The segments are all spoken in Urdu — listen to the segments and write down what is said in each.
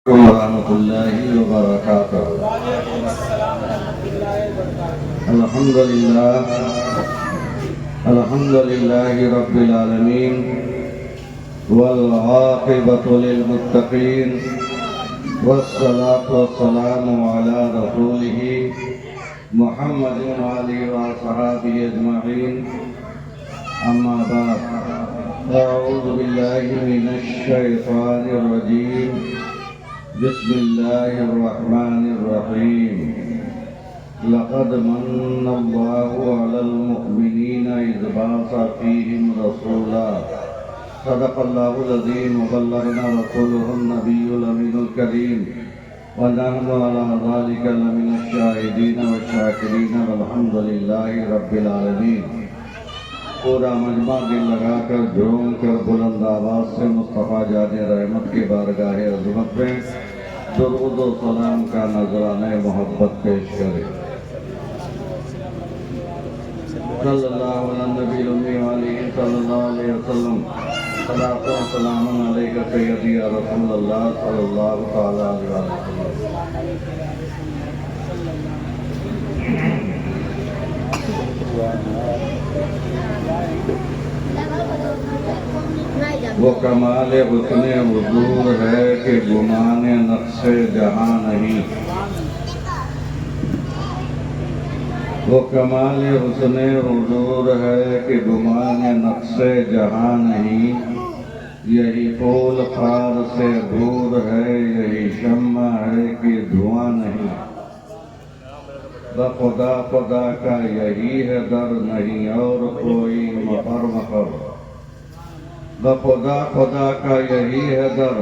ورحمۃ اللہ وبرکاتہ۔ الحمد للہ رب العالمین والعاقبۃ للمتقین والصلاۃ والسلام علی رسولہ محمد وآلہ وصحبہ اجمعین، اما بعد، اعوذ باللہ من الشیطان الرجیم، بسم اللہ الرحمن الرحیم۔ لقد من اللہ علی المؤمنین اذ بعث فیہم رسولا، صدق اللہ العظیم وبلغنا رسولہ النبی الامین الکریم، ونحن علی ذلک لمن الشاہدین والشاکرین والحمد للہ رب العالمین۔ پورا مجمع دل لگا کر جھوم کر بلند آواز سے مصطفیٰ جان رحمت کی بارگاہ عظمت میں درود و سلام کا نذرانہ محبت پیش کرے۔ صلی اللہ علیہ نبی الامی وآلہ صلی اللہ علیہ وسلم، صلاۃ و سلام علیک سیدی یا رسول اللہ صلی اللہ تعالی علیہ وسلم۔ وہ کمال حسن حضور ہے کہ گمان نقش جہاں نہیں، وہ کمال حسن حضور ہے کہ گمان نقش جہاں نہیں، یہی پھول خار سے دور ہے، یہی شمع ہے کہ دھواں نہیں، بخدا خدا کا یہی ہے در، نہیں اور کوئی مفر مفر، بخدا خدا کا یہی ہے در،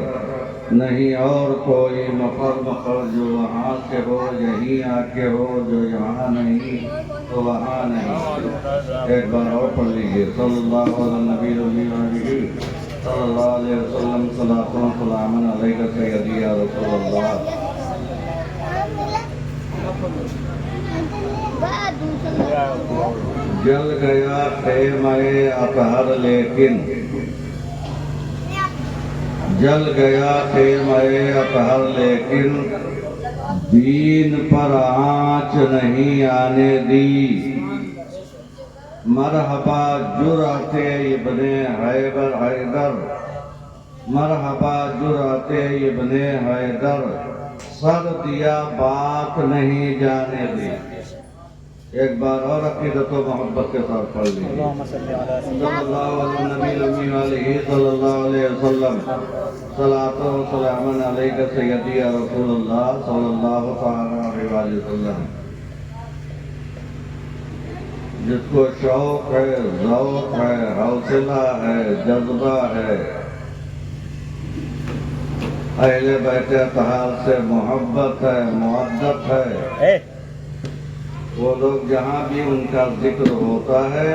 نہیں اور کوئی مفر مفر، جو وہاں سے ہو یہی آ کے ہو، جو یہاں نہیں تو وہاں نہیں۔ ایک بار اور پڑھ لیجیے، صلی اللہ علیہ نبی صلی اللہ علیہ وسلم، صلاۃ و سلام علیک سیدی یا رسول اللہ۔ جل گیا خیمہ اطہر لیکن، جل گیا خیمہ اطہر لیکن، دین پر آنچ نہیں آنے دی، مرحبا جرأت ابن حیدر، مرحبا جرأت ابن حیدر، سر دیا بات نہیں جانے دی۔ ایک بار اور عقیدت و محبت کے ساتھ پڑھ لیجیے، صلی اللہ علیہ نبی الامی علیہ صلی اللہ علیہ وسلم، صلاۃ و سلام علیک سیدی یا رسول اللہ صلی اللہ علیہ وسلم۔ جس کو شوق ہے، ذوق ہے، حوصلہ ہے، جذبہ ہے، اہل بیت اطہار سے محبت ہے، مودت ہے، وہ لوگ جہاں بھی ان کا ذکر ہوتا ہے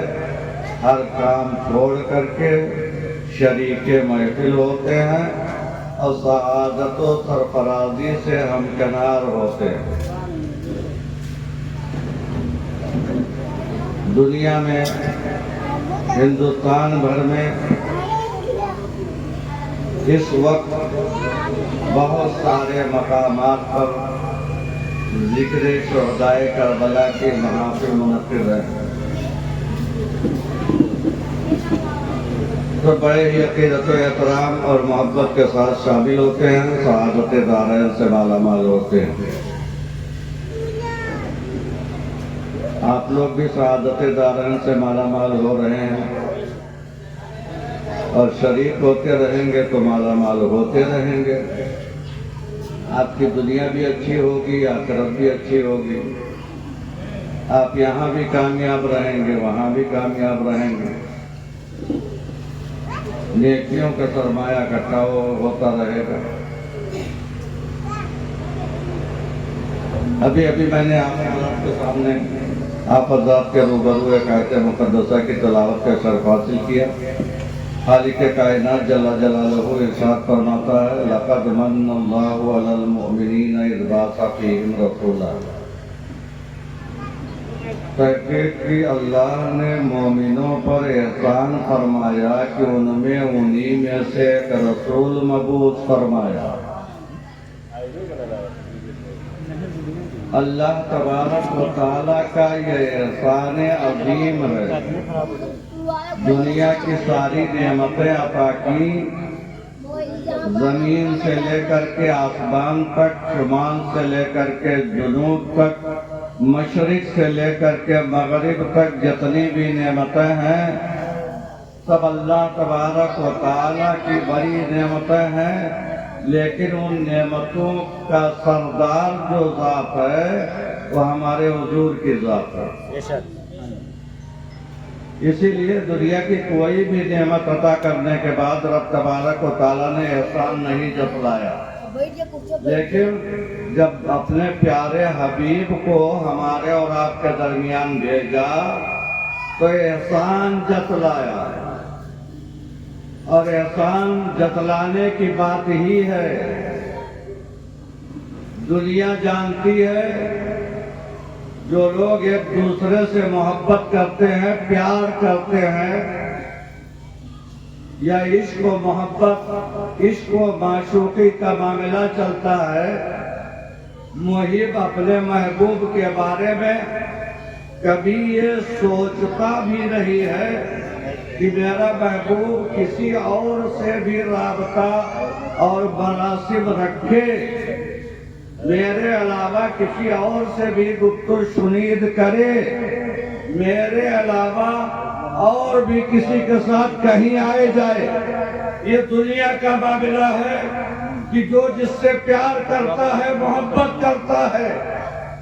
ہر کام چھوڑ کر کے شریک محفل ہوتے ہیں اور سعادت و سرفرازی سے ہمکنار ہوتے ہیں۔ دنیا میں، ہندوستان بھر میں اس وقت بہت سارے مقامات پر ذکر شہدائے کربلا کی محافل منعقد ہے، تو بڑے ہی عقیدت و احترام اور محبت کے ساتھ شامل ہوتے ہیں، سعادت دارین سے مالا مال ہوتے ہیں۔ آپ لوگ بھی سعادت دارین سے مالا مال ہو رہے ہیں اور شریک ہوتے رہیں گے تو مالا مال ہوتے رہیں گے۔ آپ کی دنیا بھی اچھی ہوگی، آخرت بھی اچھی ہوگی، آپ یہاں بھی کامیاب رہیں گے، وہاں بھی کامیاب رہیں گے، نیکیوں کا سرمایہ اکٹھا ہوتا رہے گا۔ ابھی میں نے آپ کے سامنے آپ حضرات کے روبرو ایک آیت مقدسہ کی تلاوت کا شرف حاصل کیا۔ خالق کائنات جل جلالہ ارشاد فرماتا ہے، لقد من اللہ علی المؤمنین اذ بعث فیہم رسولا، تحقیق کی اللہ نے مومنوں پر احسان فرمایا کہ ان میں انہی میں سے ایک رسول مبعوث فرمایا۔ اللہ تبارک و تعالیٰ کا یہ احسان عظیم ہے، دنیا کی ساری نعمتیں عطا کی، زمین سے لے کر کے آسمان تک، شمال سے لے کر کے جنوب تک، مشرق سے لے کر کے مغرب تک جتنی بھی نعمتیں ہیں سب اللہ تبارک و تعالیٰ کی بڑی نعمتیں ہیں، لیکن ان نعمتوں کا سردار جو ذات ہے وہ ہمارے حضور کی ذات ہے۔ اسی لیے دنیا کی کوئی بھی نعمت عطا کرنے کے بعد رب تبارک و تعالیٰ نے احسان نہیں جتلایا، لیکن جب اپنے پیارے حبیب کو ہمارے اور آپ کے درمیان بھیجا تو احسان جتلایا، اور احسان جتلانے کی بات ہی ہے۔ دنیا جانتی ہے جو لوگ ایک دوسرے سے محبت کرتے ہیں، پیار کرتے ہیں، یا عشق و محبت، عشق و معشوقی کا معاملہ چلتا ہے، محب اپنے محبوب کے بارے میں کبھی یہ سوچتا بھی نہیں ہے کہ میرا محبوب کسی اور سے بھی رابطہ اور مناسب رکھے، میرے علاوہ کسی اور سے بھی گفت و شنید کرے، میرے علاوہ اور بھی کسی کے ساتھ کہیں آئے جائے۔ یہ دنیا کا معاملہ ہے کہ جو جس سے پیار کرتا ہے، محبت کرتا ہے،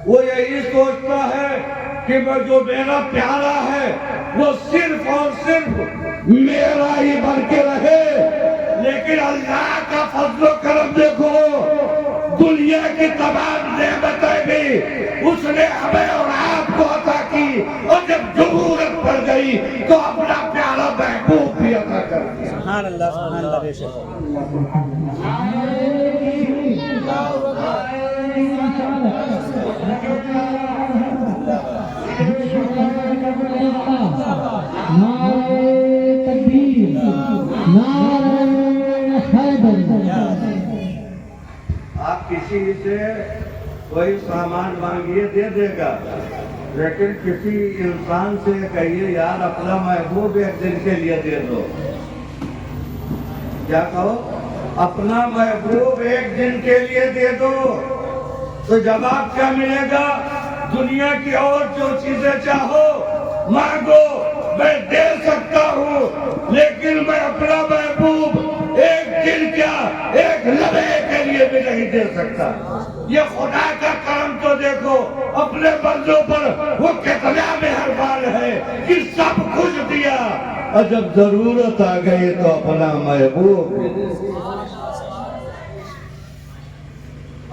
وہ یہی سوچتا ہے کہ جو میرا پیارا ہے وہ صرف اور صرف میرا ہی بن کے رہے۔ لیکن اللہ کا فضل و کرم دیکھو، دنیا کی تمام نعمتیں بھی اس نے ہمیں اور آپ کو عطا کی، اور جب ضرورت پڑ گئی تو اپنا پیارا محبوب بھی عطا کر دیا۔ سبحان اللہ، سبحان اللہ، بے شک۔ آپ کسی سے کوئی سامان مانگیے دے دے گا، لیکن کسی انسان سے کہیے یار اپنا محبوب ایک دن کے لیے دے دو، کیا کہو؟ اپنا محبوب ایک دن کے لیے دے دو، تو جواب کیا ملے گا؟ دنیا کی اور جو چیزیں چاہو مانگو، میں دے سکتا ہوں، لیکن میں اپنا محبوب ایک دن کیا ایک لمحے کے لیے بھی نہیں دے سکتا۔ یہ خدا کا کرم تو دیکھو اپنے بندوں پر، وہ کتنا مہربان ہے کہ سب کچھ دیا، اور جب ضرورت آ گئی تو اپنا محبوب بھی دے دیا۔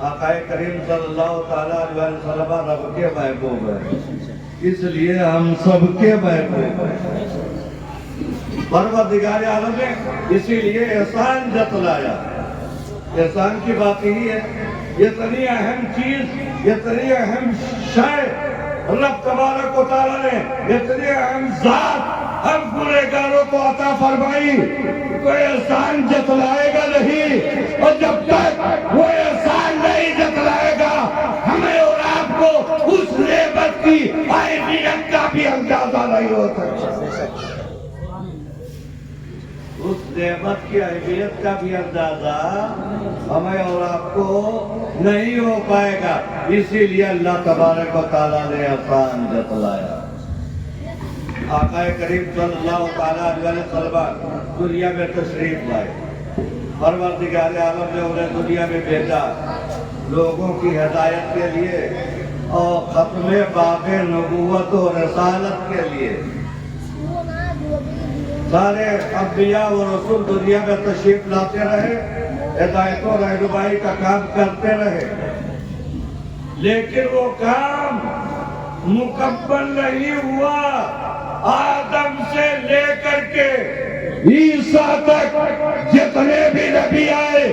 آقا کریم صلی اللہ تعالیٰ علیہ وسلم رب کے محبوب ہیں، اس لیے ہم سب کے محبوب ہیں۔ پروردگار عالم نے اسی لیے احسان جتلایا۔ احسان کی بات ہی ہے، یہ اتنی اہم چیز، یہ اتنی اہم شے رب تبارک و تعالیٰ نے، اتنی اہم ذات ہم گنہگاروں کو عطا فرمائی، تو احسان جتلائے گا نہیں، اور جب تک وہ احسان نہیں جتلائے گا ہمیں اور آپ کو اس نعمت کی اہمیت کا بھی اندازہ نہیں ہو سکتا، اس نعمت کی اہمیت کا بھی اندازہ ہمیں اور آپ کو نہیں ہو پائے گا۔ اسی لیے اللہ تبارک و تعالیٰ نے احسان جتلایا۔ آقا کریم صلی اللہ تعالیٰ علیہ وسلم دنیا میں تشریف لائے، پروردگار عالم نے انہیں دنیا میں بھیجا لوگوں کی ہدایت کے لیے اور ختم باب نبوت و رسالت کے لیے۔ سارے انبیاء و رسول دنیا میں تشریف لاتے رہے، ہدایت و رہنمائی کا کام کرتے رہے، لیکن وہ کام مکمل نہیں ہوا۔ آدم سے لے کر کے عیسیٰ تک جتنے بھی نبی آئے،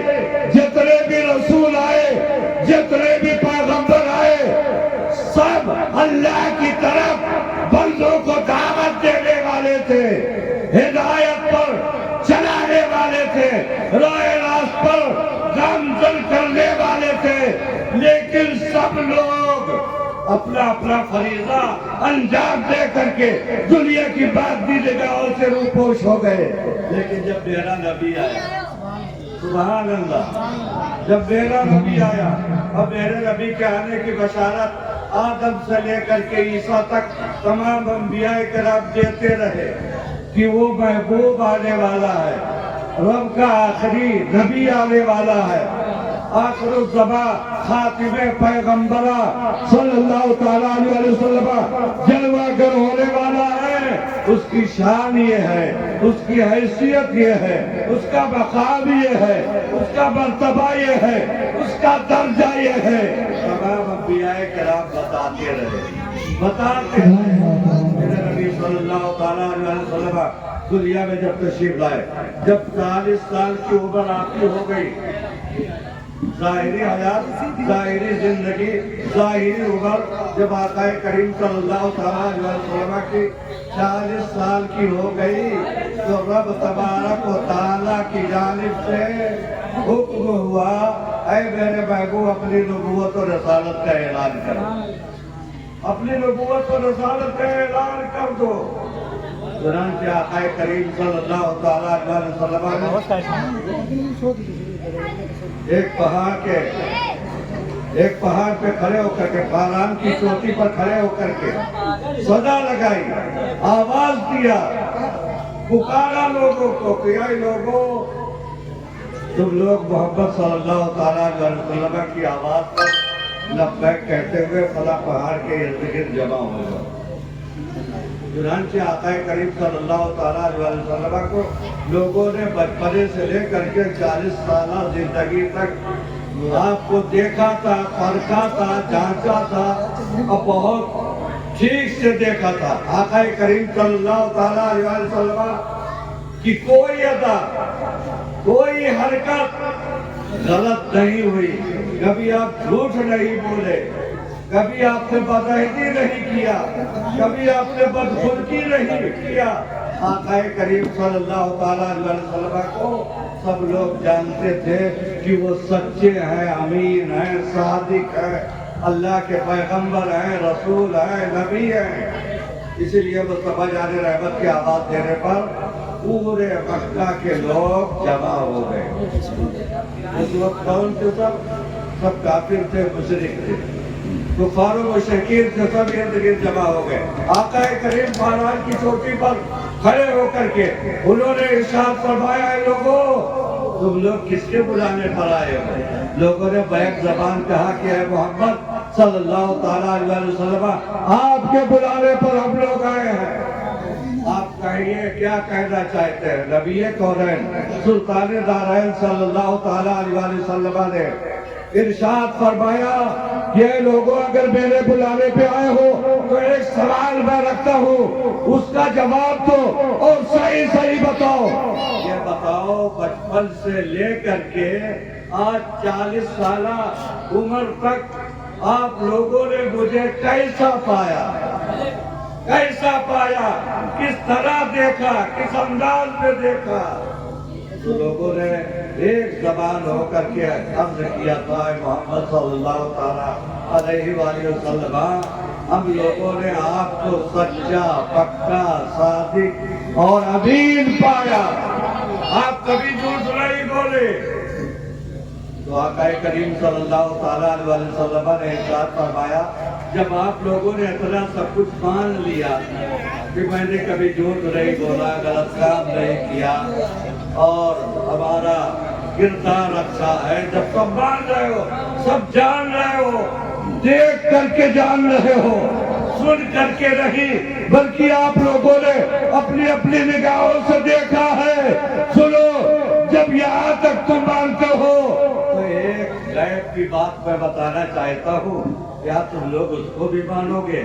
جتنے بھی رسول آئے، جتنے بھی پیغمبر آئے، سب اللہ کی طرف بندوں کو دعوت دینے والے تھے، ہدایت پر چلانے والے تھے، راہ راست پر گامزن کرنے والے تھے، لیکن سب لوگ اپنا اپنا فریضہ انجام دے کر کے دنیا کی بات بھی نگاہوں سے روپوش ہو گئے. لیکن جب میرا نبی آیا، سبحان اللہ، جب میرا نبی آیا، اب میرے نبی کے آنے کی بشارت آدم سے لے کر کے عیسیٰ تک تمام انبیاء کرام دیتے رہے کہ وہ محبوب آنے والا ہے، رب کا آخری نبی آنے والا ہے، آخر الزمان خاتم پیغمبرہ صلی اللہ تعالیٰ علیہ وسلم جلوہ گر ہونے والا ہے. اس کی شان یہ ہے، اس کی حیثیت یہ ہے، اس کا مقام یہ ہے، اس کا مرتبہ یہ ہے، اس کا درجہ یہ ہے. تمام انبیاء کرام بتاتے رہے. میرے نبی صلی اللہ تعالیٰ علیہ وسلم دنیا میں جب تشریف لائے، جب 40 سال کی عمر آپ کی ہو گئی، ظاہری حیات، ظاہری زندگی، ظاہری عمر جب آقا کریم صلی اللہ علیہ وسلم کی 40 سال کی ہو گئی تو رب تبارک و تعالیٰ کی جانب سے حکم ہوا، اے میرے محبوب اپنی نبوت و رسالت کا اعلان کر، اپنی نبوت و رسالت کا اعلان کر دو. چنانچہ آقا کریم صلی اللہ علیہ وسلم نے ایک پہاڑ پہ کھڑے ہو کر کے، پہاڑ کی چوٹی پر کھڑے ہو کر کے صدا لگائی، آواز دیا، پکارا لوگوں کو کہ اے لوگوں، تم لوگ محمد صلی اللہ علیہ وسلم کی آواز پر لبیک کہتے ہوئے فلاں پہاڑ کے ارد گرد جمع ہو جاؤ. چنانچہ آقا کریم صلی اللہ تعالیٰ علیہ وسلم کو لوگوں نے بچپنے سے لے کر کے 40 سالہ زندگی تک آپ کو دیکھا تھا، پرکھا تھا، جانچا تھا اور بہت ٹھیک سے دیکھا تھا. آقا کریم صلی اللہ تعالیٰ علیہ وسلم کی کوئی ادا، کوئی حرکت غلط نہیں ہوئی. کبھی آپ جھوٹ نہیں بولے، کبھی آپ نے بدعہدی نہیں کیا، کبھی آپ نے بدخلقی نہیں کیا. آقا کریم صلی اللہ تعالیٰ علیہ وسلم کو سب لوگ جانتے تھے کہ وہ سچے ہیں، امین ہیں، صادق ہیں، اللہ کے پیغمبر ہیں، رسول ہیں، نبی ہیں. اسی لیے مصطفیٰ جان رحمت کی آواز دینے پر پورے مکہ کے لوگ جمع ہو گئے. اس وقت کون تھے؟ سب کافر تھے، مشرک تھے، کفار و مشرکین سے سب ارد گرد جمع ہو گئے. آقا کریم پہاڑ کی چوٹی پر کھڑے ہو کر کے انہوں نے ارشاد فرمایا، اے لوگوں، تم لوگ کس کے بلانے پر آئے ہو؟ لوگوں نے بیک زبان کہا کہ اے محمد صلی اللہ تعالیٰ علیہ وسلم، آپ کے بلانے پر ہم لوگ آئے ہیں. آپ کہیے کیا کہنا چاہتے ہیں؟ نبی کونین سلطان دارین صلی اللہ تعالیٰ علیہ وسلم نے ارشاد فرمایا کہ اے لوگوں، اگر میرے بلانے پہ آئے ہو تو ایک سوال میں رکھتا ہوں، اس کا جواب دو اور صحیح صحیح بتاؤ. یہ بتاؤ، بچپن سے لے کر کے آج 40 سالہ عمر تک آپ لوگوں نے مجھے کیسا پایا، کیسا پایا، کس طرح دیکھا، کس انداز میں دیکھا؟ تو لوگوں نے ایک زبان ہو کر کے عرض کیا تھا، محمد صلی اللہ علیہ وآلہ وسلم، ہم لوگوں نے آپ کو سچا، پکا، صادق اور امین پایا، آپ کبھی جھوٹ نہیں بولے. تو آقا کریم صلی اللہ تعالیٰ علیہ وسلم نے ارشاد فرمایا، جب آپ لوگوں نے اتنا سب کچھ مان لیا کہ میں نے کبھی جھوٹ نہیں بولا، غلط کام نہیں کیا اور ہمارا کردار اچھا ہے، جب سب مان رہے ہو، سب جان رہے ہو، دیکھ کر کے جان رہے ہو، سن کر کے نہیں بلکہ آپ لوگوں نے اپنی اپنی نگاہوں سے دیکھا ہے. سنو، جب یہاں تک تم مانتے ہو تو ایک غیب کی بات میں بتانا چاہتا ہوں، کیا تم لوگ اس کو بھی مانو گے؟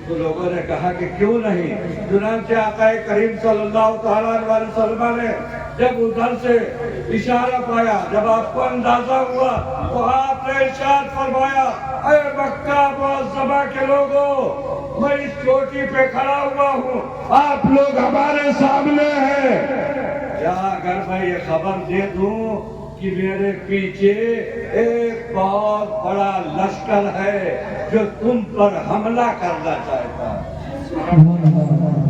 تو لوگوں نے کہا کہ کیوں نہیں. چنانچہ آقا کریم صلی اللہ تعالیٰ علیہ وسلم نے جب ادھر سے اشارہ پایا، جب آپ کو اندازہ ہوا تو آپ نے ارشاد فرمایا، اے مکہ معظمہ کے لوگوں، میں اس چوٹی پہ کھڑا ہوا ہوں، آپ لوگ ہمارے سامنے ہیں. کیا اگر میں یہ خبر دے دوں کہ میرے پیچھے ایک بہت بہت بڑا لشکر ہے جو تم پر حملہ کرنا چاہتا ہے۔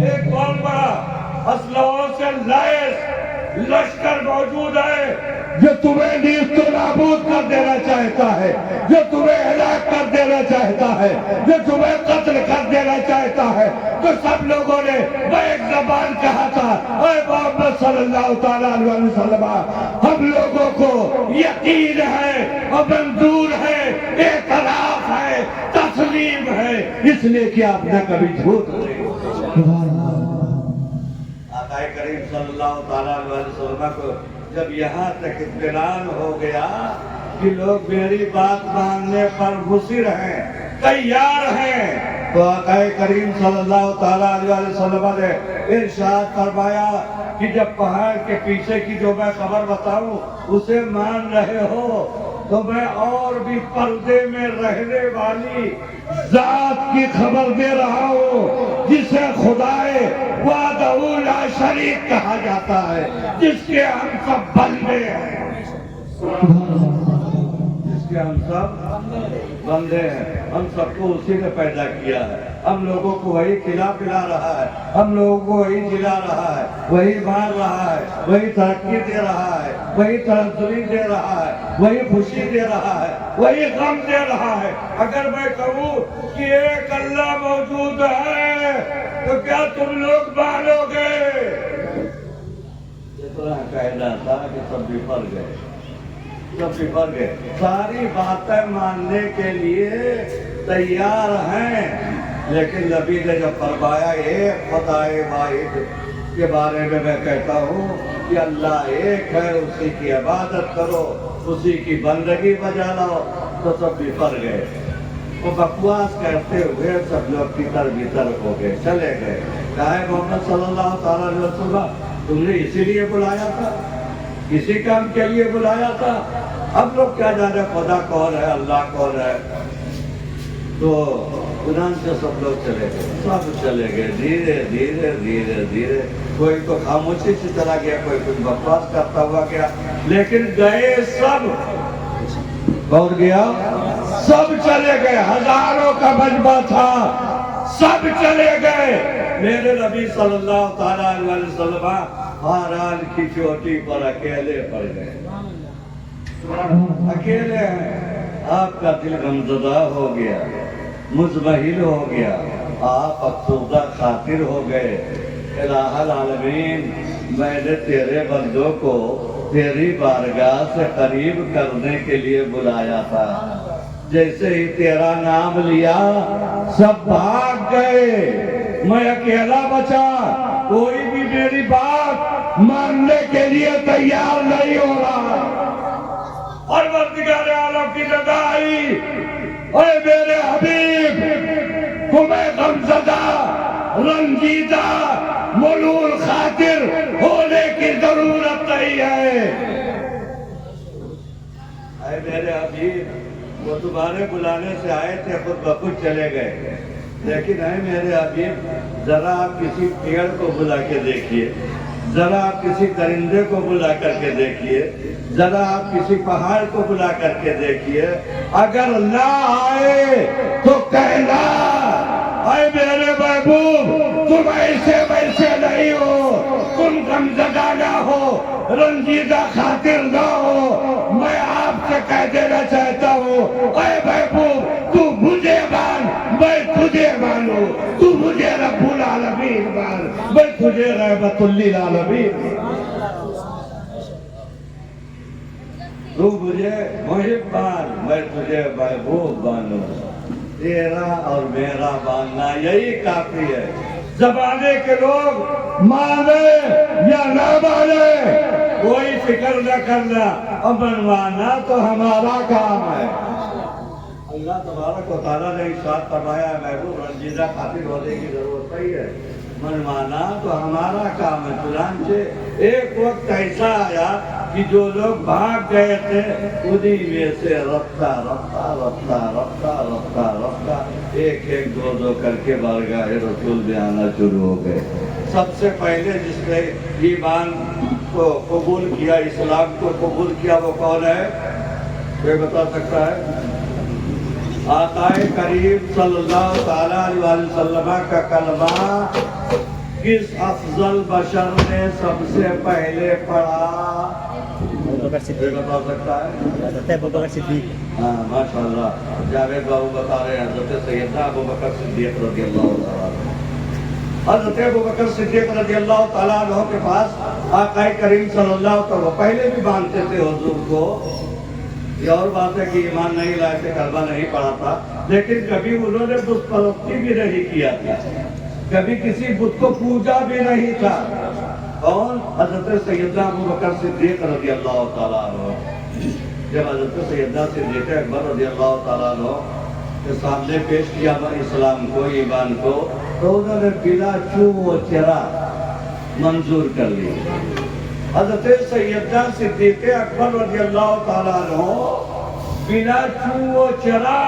ایک بہت بڑا اسلحوں سے لیس لشکر موجود ہے جو تمہیں نیست و نابود کر دینا چاہتا ہے، جو تمہیں ہلاک کر دینا چاہتا ہے، جو تمہیں قتل کر دینا چاہتا ہے۔ تو سب لوگوں نے وہ ایک زبان کہا تھا، اے محمد صلی اللہ تعالیٰ علیہ وسلم، ہم لوگوں کو یقین ہے اور منظور ہے، اعتراف ہے، تسلیم ہے، اس لیے کہ آپ نے کبھی جھوٹ نہیں کہا۔ آقا کریم صلی اللہ تعالیٰ علیہ وسلم کو جب یہاں تک اطمینان ہو گیا کہ لوگ میری بات ماننے پر مصر ہیں، تیار ہیں، تو آقا کریم صلی اللہ تعالیٰ علیہ وسلم نے ارشاد فرمایا کہ جب پہاڑ کے پیچھے کی جو میں خبر بتاؤں اسے مان رہے ہو تو میں اور بھی پردے میں رہنے والی ذات کی خبر دے رہا ہوں جسے خدائے وحدہ لا شریک کہا جاتا ہے، جس کے ہم سب بندے ہیں، جس کے ہم سب بندے ہیں۔ ہم سب کو اسی نے پیدا کیا ہے، ہم لوگوں کو وہی کھلا پلا رہا ہے، ہم لوگوں کو وہی جلا رہا ہے، وہی مار رہا ہے، وہی ترقی دے رہا ہے، وہی ترقی دے رہا ہے، وہی خوشی دے رہا ہے، وہی غم دے رہا ہے۔ اگر میں کہوں کہ ایک اللہ موجود ہے تو کیا تم لوگ مانو گے؟ اتنا کہنا تھا کہ سب بفر گئے، سب بفر گئے، ساری باتیں ماننے کے لیے تیار ہیں، لیکن نبی نے جب فرمایا ایک خدائے واحد کے بارے میں کہتا ہوں کہ اللہ ایک ہے، اسی کی عبادت کرو، اسی کی بندگی بجا لاؤ، تو سب بفر گئے۔ وہ بکواس کرتے ہوئے سب لوگ تتر بتر ہو گئے، چلے گئے۔ کہا محمد صلی اللہ تعالیٰ علیہ وسلم تم نے اسی لیے بلایا تھا، اسی کام کے لیے بلایا تھا، اب لوگ کیا جانے خدا کون ہے، اللہ کون ہے۔ تو چنانچہ سب لوگ چلے گئے، سب چلے گئے، دھیرے دھیرے دھیرے دھیرے، کوئی تو خاموشی سے چلا گیا، کوئی کچھ بکواس کرتا ہوا گیا، لیکن گئے سب، کون گیا؟ سب چلے گئے، ہزاروں کا مجمع تھا، سب چلے گئے۔ میرے نبی صلی اللہ تعالیٰ علیہ وسلم ہاران کی چوٹی پر اکیلے پڑ گئے، اکیلے ہیں۔ آپ کا دل غمزدہ ہو گیا، مزمحل ہو گیا، آپ افسردہ خاطر ہو گئے۔ الہ العالمین، میں نے تیرے بندوں کو تیری بارگاہ سے قریب کرنے کے لیے بلایا تھا، جیسے ہی تیرا نام لیا سب بھاگ گئے، میں اکیلا بچا، کوئی بھی میری بات ماننے کے لیے تیار نہیں ہو رہا۔ پروردگار عالم کی جگہ آئی، اے میرے حبیب، تمہیں غمزدہ، رنجیدہ، ملول خاطر ہونے کی ضرورت نہیں ہے۔ اے میرے حبیب، وہ تمہارے بلانے سے آئے تھے، خود بخود چلے گئے، لیکن اے میرے حبیب، ذرا آپ کسی پیڑ کو بلا کے دیکھیے، ذرا آپ کسی درندے کو بلا کر کے دیکھیے، ذرا آپ کسی پہاڑ کو بلا کر کے دیکھیے، اگر نہ آئے تو کہنا اے میرے محبوب تم ایسے ویسے نہیں ہو، تم غمزدہ نہ ہو، رنجیدہ خاطر نہ ہو۔ میں آپ سے کہہ دینا چاہتا ہوں اے محبوب تو مجھے مان، میں تجھے مانوں، تو مجھے رب العالمین مان، میں تجھے رحمت للعالمین، تو مجھے محب مان، میں تجھے محبوب مانوں۔ تیرا اور میرا ماننا یہی کافی ہے۔ زمانے کے لوگ مانے یا نہ مانے کوئی فکر نہ کرنا، امن مانا تو ہمارا کام ہے۔ اللہ تبارک و تعالیٰ نے ارشاد فرمایا ہے محبوب رنجیدہ خاطر ہونے کی ضرورت نہیں ہے، من مانا تو ہمارا کام ہے۔ چنانچہ ایک وقت ایسا آیا کہ جو لوگ بھاگ گئے تھے انہی میں سے رفتہ رفتہ رفتہ رفتہ رفتہ رفتہ ایک ایک دو دو کر کے بارگاہ رسول میں آنا شروع ہو گئے۔ سب سے پہلے جس نے ایمان کو قبول کیا، اسلام کو قبول کیا، وہ کون ہے؟ کوئی بتا سکتا ہے؟ آقائے کریم صلی اللہ تعالیٰ علیہ وسلم کا کلمہ کس افضل بشر نے سب سے پہلے پڑھا؟ ابو بکر کوئی صدیق. بتا سکتا ہے؟ حضرت ابو بکر صدیق. ہاں ماشاءاللہ. جاوید بابو بتا رہے ہیں حضرت سیدنا ابو بکر صدیق رضی اللہ تعالیٰ عنہ. حضرت ابو بکر صدیق رضی اللہ تعالیٰ عنہ کے پاس آقائے کریم صلی اللہ علیہ وسلم پہلے بھی مانتے تھے حضور کو. یہ اور بات ہے کہ ایمان نہیں لائے تھے، کلمہ نہیں پڑھا تھا، لیکن کبھی انہوں نے بت پرستی بھی نہیں کیا تھا، کبھی کسی بت کو پوجا بھی نہیں تھا. اور حضرت سیدنا ابو بکر صدیق رضی اللہ تعالیٰ عنہ جب حضرت سیدنا صدیق اکبر رضی اللہ تعالیٰ عنہ کے سامنے پیش کیا اسلام کو، ایمان کو، تو انہوں نے بلا چو و چرا منظور کر لی. حضرت سیدنا صدیق اکبر رضی اللہ تعالیٰ عنہ بلا چو و چرا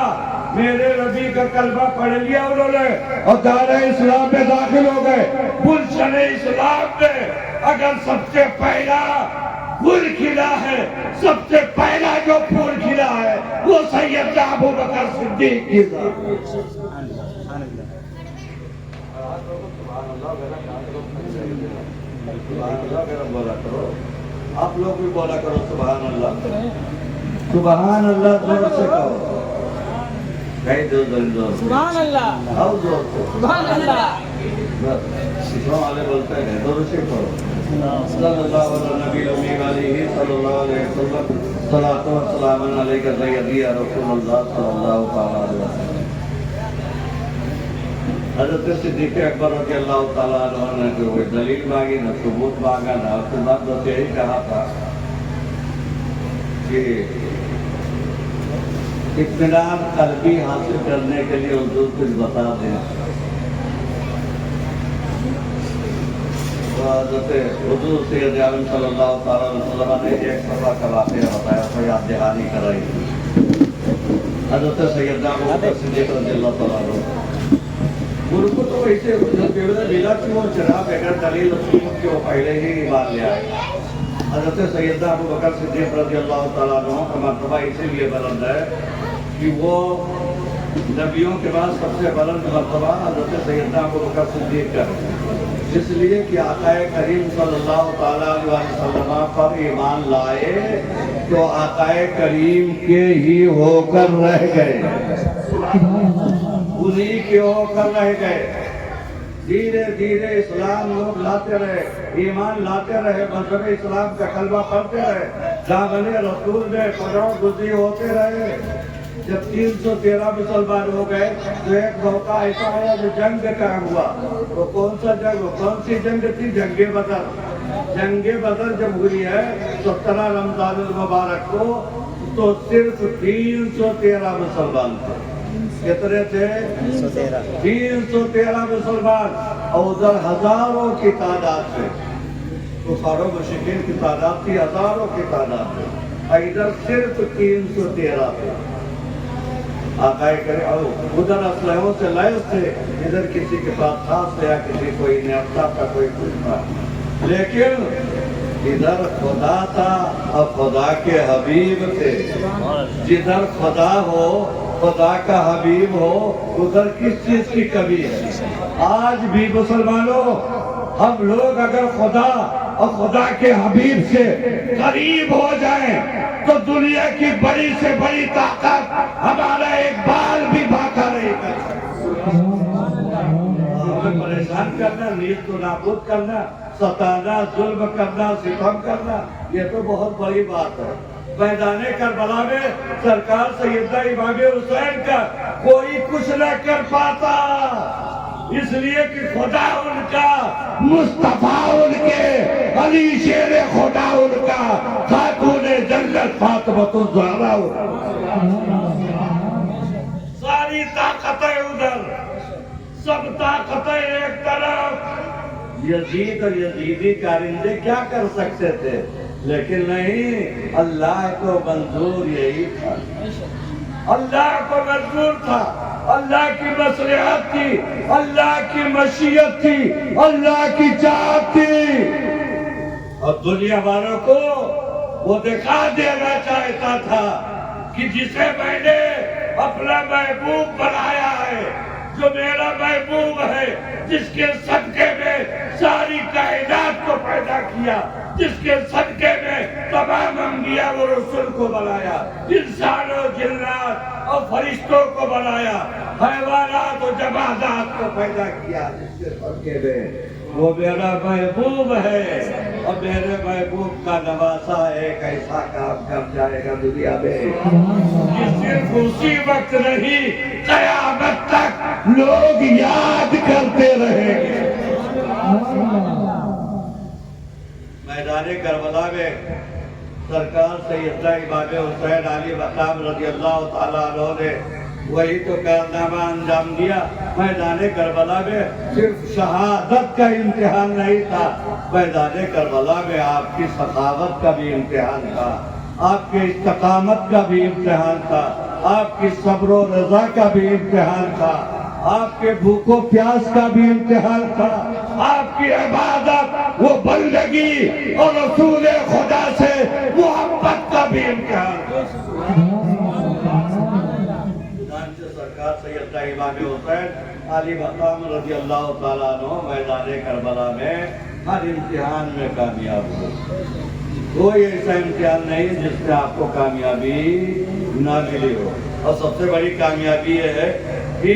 میرے نبی کا کلمہ پڑھ لیا انہوں نے اور دائرہ اسلام میں داخل ہو گئے. گلشن اسلام میں اگر سب سے پہلا پھول کھلا ہے، سب سے پہلا جو پھول کھلا ہے وہ سیدنا ابو بکر صدیق کی ذات ہے. سبحان اللہ. سبحان اللہ میرا بولا کرو، آپ لوگ بھی بولا کرو سبحان اللہ. سبحان اللہ زور سے کہو. کہیں دو زور سبحان اللہ. آؤ زور سے. سبحان اللہ. بس اسلام والے بولتے ہیں زور سے کہو. صلی اللہ علیہ نبی الامی علیہ صلی اللہ علیہ وسلم صلاۃ و سلام علیک سیدی یا رسول اللہ صلی اللہ تعالیٰ علیہ وسلم. حضرت صدیق اکبر رضی اللہ تعالیٰ عنہ نے کوئی دلیل مانگی، نہ ثبوت مانگا، نہ اس کے بعد بس یہی کہا تھا کہ اطمینان قلبی حاصل کرنے کے لیے حضور کچھ بتا دیں. تو حضرت حضور سید عالم صلی اللہ تعالیٰ علیہ وسلم نے ایک صفحہ کا واقعہ بتایا تھا، یاد دہانی کرائی تھی. حضرت سیدنا ابو بکر صدیق رضی اللہ تعالیٰ عنہ ان کو تو ایسے بلا کیوں چرا بغیر دلیل ثبوت کے وہ پہلے ہی ایمان لے آئے. حضرت سیدنا ابو بکر صدیق رضی اللہ تعالیٰ عنہ کا مرتبہ اسی لیے بلند ہے کہ وہ نبیوں کے بعد سب سے بلند مرتبہ حضرت سیدنا ابو بکر صدیق کا ہے، اس لیے کہ آقائے کریم صلی اللہ تعالیٰ علیہ وسلم پر ایمان لائے تو آقائے کریم کے ہی ہو کر رہ گئے، انہی کے ہو کر رہ گئے. دھیرے دھیرے اسلام لوگ لاتے رہے، ایمان لاتے رہے، مذہب اسلام کا کلمہ پڑھتے رہے، دامن رسول میں پڑاؤ گزری ہوتے رہے. جب 313 مسلمان ہو گئے تو ایک موقع ایسا آیا جو جنگ کا ہوا. تو کون سا جنگ، کون سی جنگ تھی؟ جنگ بدر. جنگ بدر جب ہوئی ہے 17 رمضان المبارک کو، تو صرف 313 مسلمان تھے. کتنے تھے؟ 313 مسلمان، اور ادھر ہزاروں کی تعداد میں کفار و مشرکین کی تعداد تھی، ہزاروں کی تعداد میں، اور ادھر صرف 313 تھے. آقائے کرے اور ادھر اسلحوں سے لیس تھے، ادھر کسی کے پاس خاص تھا، کسی کوئی نیابتا تھا، کوئی کچھ تھا، لیکن ادھر خدا تھا اور خدا کے حبیب تھے. جدھر خدا ہو، خدا کا حبیب ہو، ادھر کس چیز کی کمی ہے؟ آج بھی مسلمانوں ہم لوگ اگر خدا اور خدا کے حبیب سے قریب ہو جائیں تو دنیا کی بڑی سے بڑی طاقت ہمارا ایک بال بھی بھاگا نہیں کر سکتی. ہمیں پریشان کرنا، نیست و نابود کرنا، ستانا، ظلم کرنا، ستم کرنا، یہ تو بہت بڑی بات ہے. میدان کربلا میں سرکار سیدنا امام حسین کا کوئی کچھ نہ کر پاتا، اس لیے کہ خدا ان کا، مصطفیٰ ان کے، علی شیر خدا ان کا، خاتون جنت فاطمۃ الزہرا. ساری طاقتیں ادھر، سب طاقتیں ایک طرف. یزید اور یزیدی کارندے کیا کر سکتے تھے؟ لیکن نہیں، اللہ کو منظور یہی تھا، اللہ کو منظور تھا، اللہ کی مصلحت تھی، اللہ کی مشیت تھی، اللہ کی چاہت تھی، اور دنیا والوں کو وہ دکھا دینا چاہتا تھا کہ جسے میں نے اپنا محبوب بنایا ہے، جو میرا محبوب ہے، جس کے صدقے میں ساری کائنات کو پیدا کیا، جس کے صدقے میں تمام انبیاء و رسول کو بنایا، انسان و جنات اور فرشتوں کو بنایا، حیوانات و جمادات کو پیدا کیا، جس کے صدقے میں وہ میرا محبوب ہے، اور میرے محبوب کا نواسا ایک ایسا کام کر جائے گا دنیا میں کہ صرف اسی وقت نہیں، قیامت تک لوگ یاد کرتے رہیں گے۔ میدان کربلا میں سرکار سیدنا امام حسین علی مقام رضی اللہ تعالیٰ عنہ نے وہی تو کارنامہ انجام دیا۔ میدان کربلا میں صرف شہادت کا امتحان نہیں تھا، میدان کربلا میں آپ کی سخاوت کا بھی امتحان تھا، آپ کے استقامت کا بھی امتحان تھا، آپ کی صبر و رضا کا بھی امتحان تھا، آپ کے بھوک و پیاس کا بھی امتحان تھا، آپ کی عبادت وہ بندگی اور رسول خدا سے محبت کا بھی امتحان تھا۔ سرکار سیدنا امام حسین علی مقام رضی اللہ تعالیٰ عنہ میدان کربلا میں ہر امتحان میں کامیاب ہو۔ کوئی ایسا امتحان نہیں جس میں آپ کو کامیابی نہ ملی ہو۔ اور سب سے بڑی کامیابی یہ ہے کہ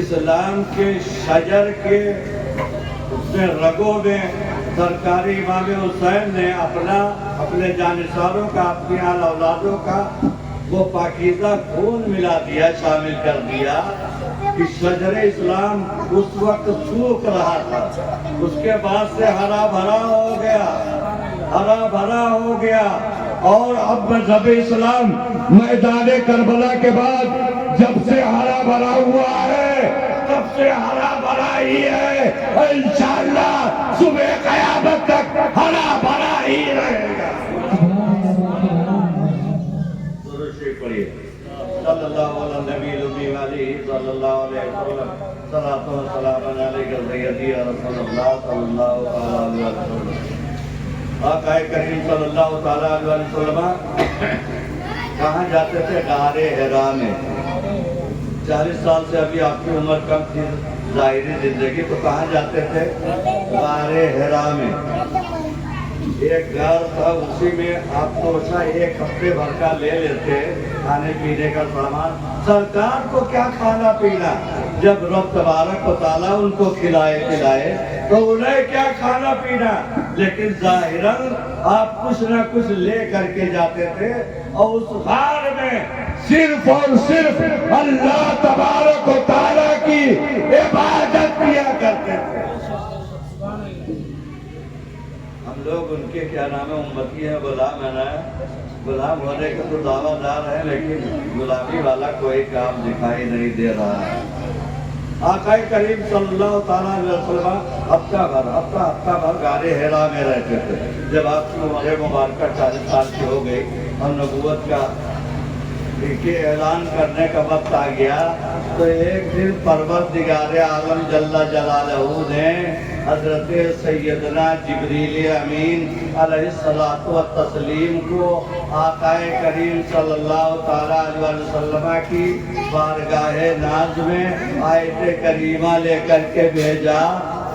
اسلام کے شجر کے رگوں میں سرکار امام حسین نے اپنے جانثاروں کا، اپنی آل اولادوں کا وہ پاکیزہ خون ملا دیا، شامل کر دیا کہ شجر اسلام اس وقت سوکھ رہا تھا، اس کے بعد سے ہرا بھرا ہو گیا، ہرا بھرا ہو گیا، اور اب مذہب اسلام میدان کربلا کے بعد جب سے ہرا بھرا ہوا ہے، تب سے ہرا بھرا ہی ہے، انشاءاللہ صبح قیامت تک ہرا بھرا ہی رہے گا۔ صلی اللہ علیہ نبی الامی علیہ صلی اللہ علیہ وسلم، صلاۃ و سلام علیک سیدی یا رسول اللہ صلی اللہ علیہ وسلم۔ آقا کریم صلی اللہ تعالیٰ علیہ وسلم کہاں جاتے تھے؟ غار حرا میں۔ 40 سال سے ابھی آپ کی عمر کم تھی ظاہری زندگی، تو کہاں جاتے تھے؟ غار حرا میں۔ ایک گھر تھا، اسی میں آپ تو اچھا 1 ہفتے بھر کا لے لیتے کھانے پینے کا سامان۔ سرکار کو کیا کھانا پینا، جب رب تبارک و تعالیٰ ان کو کھلائے پلائے تو انہیں کیا کھانا پینا، لیکن ظاہراً آپ کچھ نہ کچھ لے کر کے جاتے تھے، اور اس غار میں صرف اور صرف اللہ تبارک و تعالیٰ کی عبادت کیا کرتے تھے۔ ہم لوگ ان کے کیا نام ہے، امتی ہیں، غلام ہے نا، غلام ہونے کا تو دعویٰ دار ہے، لیکن غلامی والا کوئی کام دکھائی نہیں دے رہا ہے۔ آقا کریم صلی اللہ تعالیٰ علیہ وسلم ہفتہ بھر غار حرا میں رہتے تھے۔ جب آپ کی عمر مبارکہ 40 سال کی ہو گئی اور نبوت کا کے اعلان کرنے کا وقت آ گیا، تو ایک دن پروردگار عالم جل جلالہ نے حضرت سیدنا جبریل امین علیہ الصلوۃ والتسلیم کو آقا کریم صلی اللہ تعالیٰ علیہ وسلم کی بارگاہ ناز میں آیت کریمہ لے کر کے بھیجا۔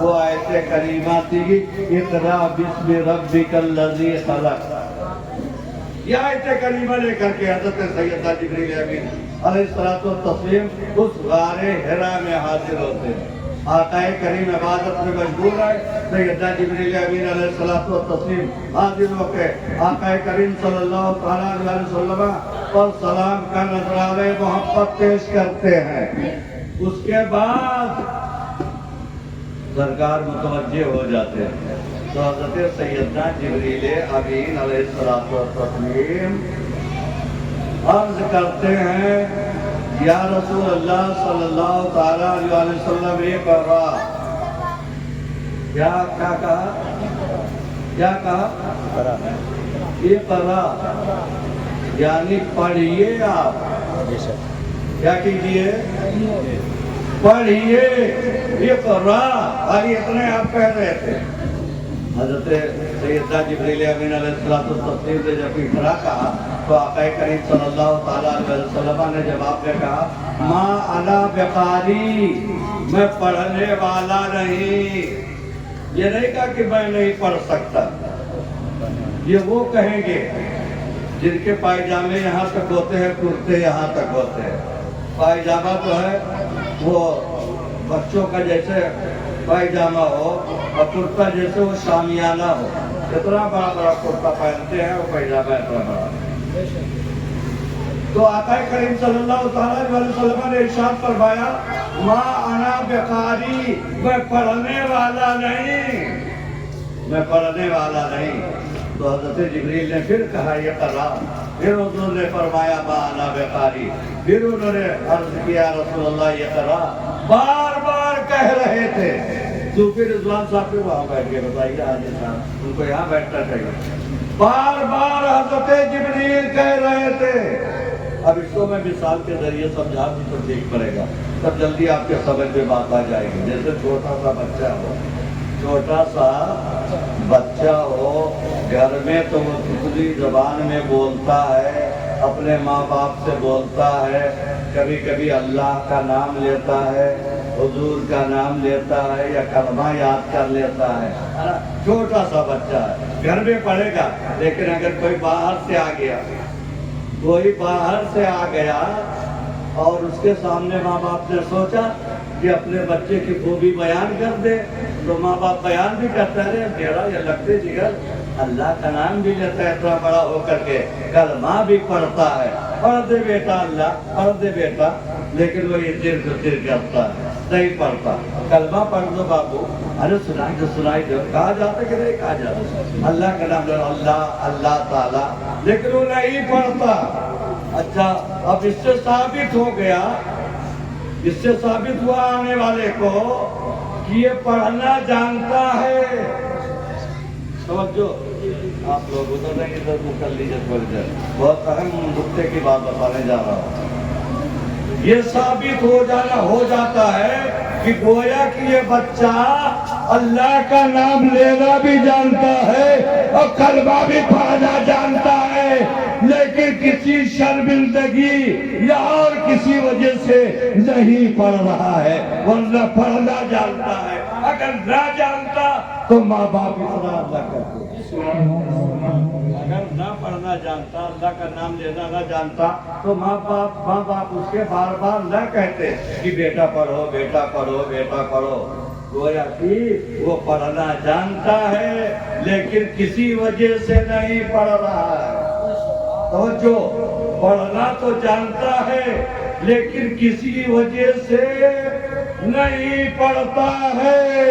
وہ آیت کریمہ تھی اقرأ بسم ربک الذی خلق۔ یہ آیت کریمہ لے کر کے حضرت سیدنا جبریل امین علیہ الصلوۃ والتسلیم اس غار حرا میں حاضر ہوتے ہیں۔ آقا کریم عبادت میں مشغول ہے، سیدنا جبریل امین علیہ الصلوۃ والتسلیم حاضر ہو کے آقا کریم صلی اللہ تعالیٰ علیہ وسلم پر سلام کا نذرانہ محبت پیش کرتے ہیں۔ اس کے بعد سرکار متوجہ ہو جاتے ہیں، تو حضرت سیدنا جبریل امین علیہ الصلوۃ والتسلیم عرض کرتے ہیں، یا رسول اللہ صلی اللہ تعالیٰ علیہ وسلم اقرأ۔ کیا کہا؟ اقرأ یعنی پڑھیے آپ۔ کیا کیجیے؟ پڑھیے، اقرأ۔ ابھی اتنے آپ کہہ رہے تھے۔ حضرت سیدنا جبریل امین علیہ السلام نے جب اقرأ کہا تو آقا کریم صلی اللہ تعالیٰ علیہ وسلم نے جواب میں کہا ما انا بقاری، میں پڑھنے والا نہیں. یہ نہیں کہا کہ میں نہیں پڑھ سکتا. یہ وہ کہیں گے جن کے پائجامے یہاں تک ہوتے ہیں، کرتے یہاں تک ہوتے ہیں. پائجامہ تو ہے وہ بچوں کا جیسے پائجامہ ہو اور کرتا جیسے وہ شامیانہ ہو. اتنا بڑا بڑا کرتا پہنتے ہیں اور پائجامہ اتنا بڑا. تو آقا کریم صلی اللہ تعالیٰ علیہ وسلم نے ارشاد فرمایا ما انا بقاری، میں پڑھنے والا نہیں، میں پڑھنے والا نہیں. تو حضرت جبریل نے پھر کہا اقرا. پھر حضور نے فرمایا ما انا بقاری. پھر انہوں نے عرض کیا رسول اللہ اقرا. بار بار کہہ رہے تھے. صوفی رضوان صاحب پھر وہاں بیٹھ کے بتائیے حاجی صاحب ان کو یہاں بیٹھنا چاہیے. بار بار حضرت جبریل کہہ رہے تھے. اب اس کو میں مثال کے ذریعے سمجھا دوں تو ٹھیک پڑے گا، تب جلدی آپ کے سمجھ میں بات آ جائے گی. جیسے چھوٹا سا بچہ ہو، چھوٹا سا بچہ ہو گھر میں تو وہ دوسری زبان میں بولتا ہے، اپنے ماں باپ سے بولتا ہے، کبھی کبھی اللہ کا نام لیتا ہے، حضور کا نام لیتا ہے یا کلمہ یاد کر لیتا ہے. چھوٹا سا بچہ ہے، گھر میں پڑھے گا. لیکن اگر کوئی باہر سے آ گیا، کوئی باہر سے آ گیا اور اس کے سامنے ماں باپ نے سوچا کہ اپنے بچے کی خوبی بیان کر دے، تو ماں باپ بیان بھی کرتا ہے میرا یہ لگتے جگر اللہ کا نام بھی لیتا ہے اتنا بڑا ہو کر کے، کلمہ بھی پڑھتا ہے. پڑھ دے بیٹا اللہ، پڑھ دے بیٹا. لیکن وہ یہ دیر کو دیر کرتا ہے، نہیں پڑھتا. کلمہ پڑھ دو بابو. ارے سنائی دو. کہا جاتا کہ نہیں کہا جاتا اللہ کا نام اللہ اللہ تعالیٰ، لیکن وہ نہیں پڑھتا. اچھا اب اس سے ثابت ہو گیا، اس سے ثابت ہوا آنے والے کو کہ یہ پڑھنا جانتا ہے. توجہ آپ لوگ ادھر نہیں ادھر کو کر لیجیے تھوڑی دیر. بہت اہم نقطے کی بات بتانے جا رہا ہوں. یہ ثابت ہو جاتا ہے کہ گویا کہ یہ بچہ اللہ کا نام لینا بھی جانتا ہے اور کلمہ بھی پڑھنا جانتا ہے، لیکن کسی شرمندگی یا اور کسی وجہ سے نہیں پڑھ رہا ہے. ورنہ پڑھنا جانتا ہے. اگر نہ جانتا تو ماں باپ اتنا اللہ کرتے. اگر نہ پڑھنا جانتا، اللہ کا نام لینا نہ جانتا تو ماں باپ اس کے بار بار نہ کہتے کہ بیٹا پڑھو بیٹا پڑھو بیٹا پڑھو. گویا کہ وہ پڑھنا جانتا ہے لیکن کسی وجہ سے نہیں پڑھ رہا ہے. توجہ، پڑھنا تو جانتا ہے لیکن کسی وجہ سے نہیں پڑھتا ہے.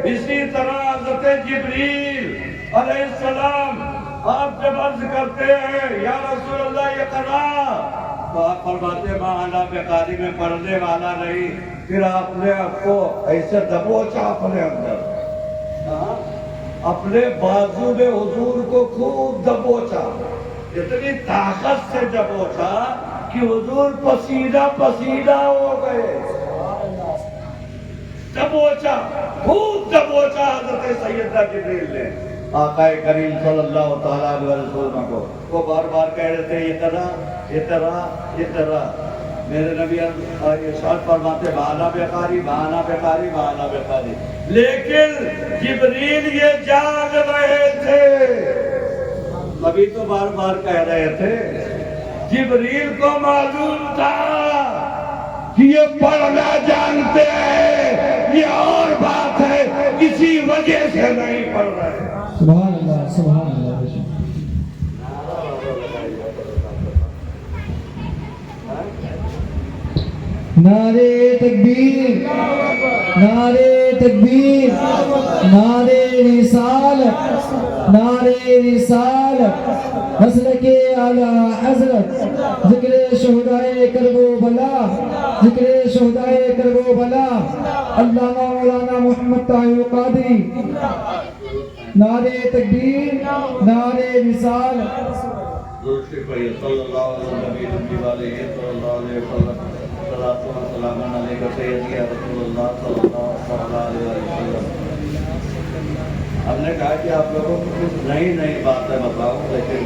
اسی طرح حضرت جبریل علیہ السلام آپ جب عرض کرتے ہیں یا رسول اللہ اقرا، تو آپ فرماتے ماں انا بقاری، میں پڑھنے والا نہیں. پھر آپ نے آپ کو ایسے دبوچا اپنے اندر، اپنے بازو میں حضور کو خوب دبوچا، اتنی طاقت سے دبوچا کہ حضور پسینہ پسینہ ہو گئے. دبوچا، خوب دبوچا حضرت سیدنا جبریل نے آقا کریم صلی اللہ تعالیٰ علیہ وسلم کو. وہ بار بار کہہ رہے تھے اقرا اقرا اقرا. میرے نبی ارشاد فرماتے مانا بقاری مانا بقاری مانا بقاری. لیکن جبریل یہ جان رہے تھے، ابھی تو بار بار کہہ رہے تھے. جبریل کو معلوم تھا کہ یہ پڑھنا جانتے ہیں، یہ اور بات ہے، کسی وجہ سے نہیں پڑھ رہے. سبحان اللہ سبحان اللہ. نعرے تکبیر، نعرے تکبیر، نعرے رسالت، نعرے رسالت. مسلک اعلیٰ حضرت، ذکر شہدائے کرب و بلا، ذکر شہدائے کرب و بلا، علامہ مولانا محمد طاہر قادری. نعرے تکبیر، نعرے رسالت. صلی اللہ علیہ وسلم. السلام علیکم سیدی رسول اللہ صلی اللہ علیہ وسلم. ہم نے کہا کہ آپ لوگوں کو کچھ نئی باتیں بتاؤں، لیکن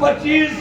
25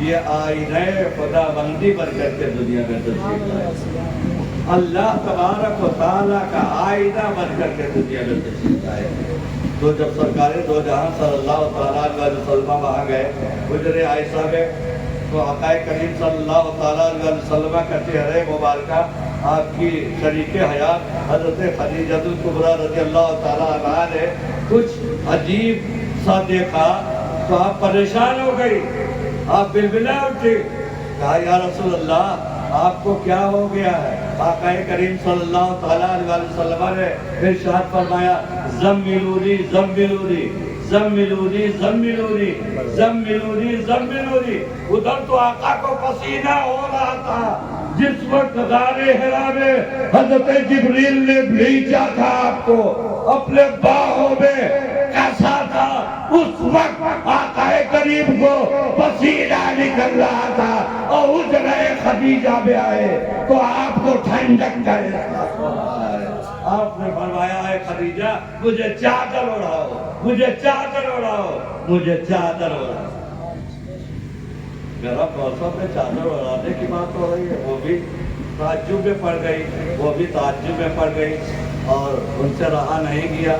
یہ آئینہ خدا بندی بن کر کے دنیا میں تشریف لائے، اللہ تبارک و تعالیٰ کا آئینہ بن کر کے دنیا میں تشریف لائے۔ تو جب سرکار دو جہاں صلی اللہ تعالیٰ علیہ وسلم وہاں گئے حجرِ عائشہ میں، تو آقا کریم صلی اللہ تعالیٰ علیہ وسلم کا چہرہ مبارکہ آپ کی شریک حیات حضرت خدیجہ الکبریٰ رضی اللہ تعالیٰ عنہا نے کچھ عجیب سا دیکھا تو آپ پریشان ہو گئی، آپ بلبلا اٹھی، کہا یا رسول اللہ آپ کو کیا ہو گیا ہے؟ آقا کریم صلی اللہ تعالیٰ علیہ وسلم نے ارشاد فرمایا زملونی زملونی زملونی زملونی زملونی زملونی۔ ادھر تو آقا کو پسینہ ہو رہا تھا جس وقت غار حرا میں حضرت جبریل نے بھیجا تھا آپ کو اپنے باہوں میں کیسا تھا، اس وقت آقا کریم کو پسینہ نکل رہا تھا اور حجرہ خدیجہ میں آئے تو آپ کو ٹھنڈک کا احساس ہو رہا ہے۔ آپ نے فرمایا ہے خدیجہ مجھے چادر اڑاؤ، مجھے چادر اڑاؤ، مجھے چادر اڑاؤ۔ میرا موسم میں چادر اڑانے کی بات ہو رہی ہے، وہ بھی تعجب میں پڑ گئی، وہ بھی تعجب میں پڑ گئی اور ان سے رہا نہیں گیا،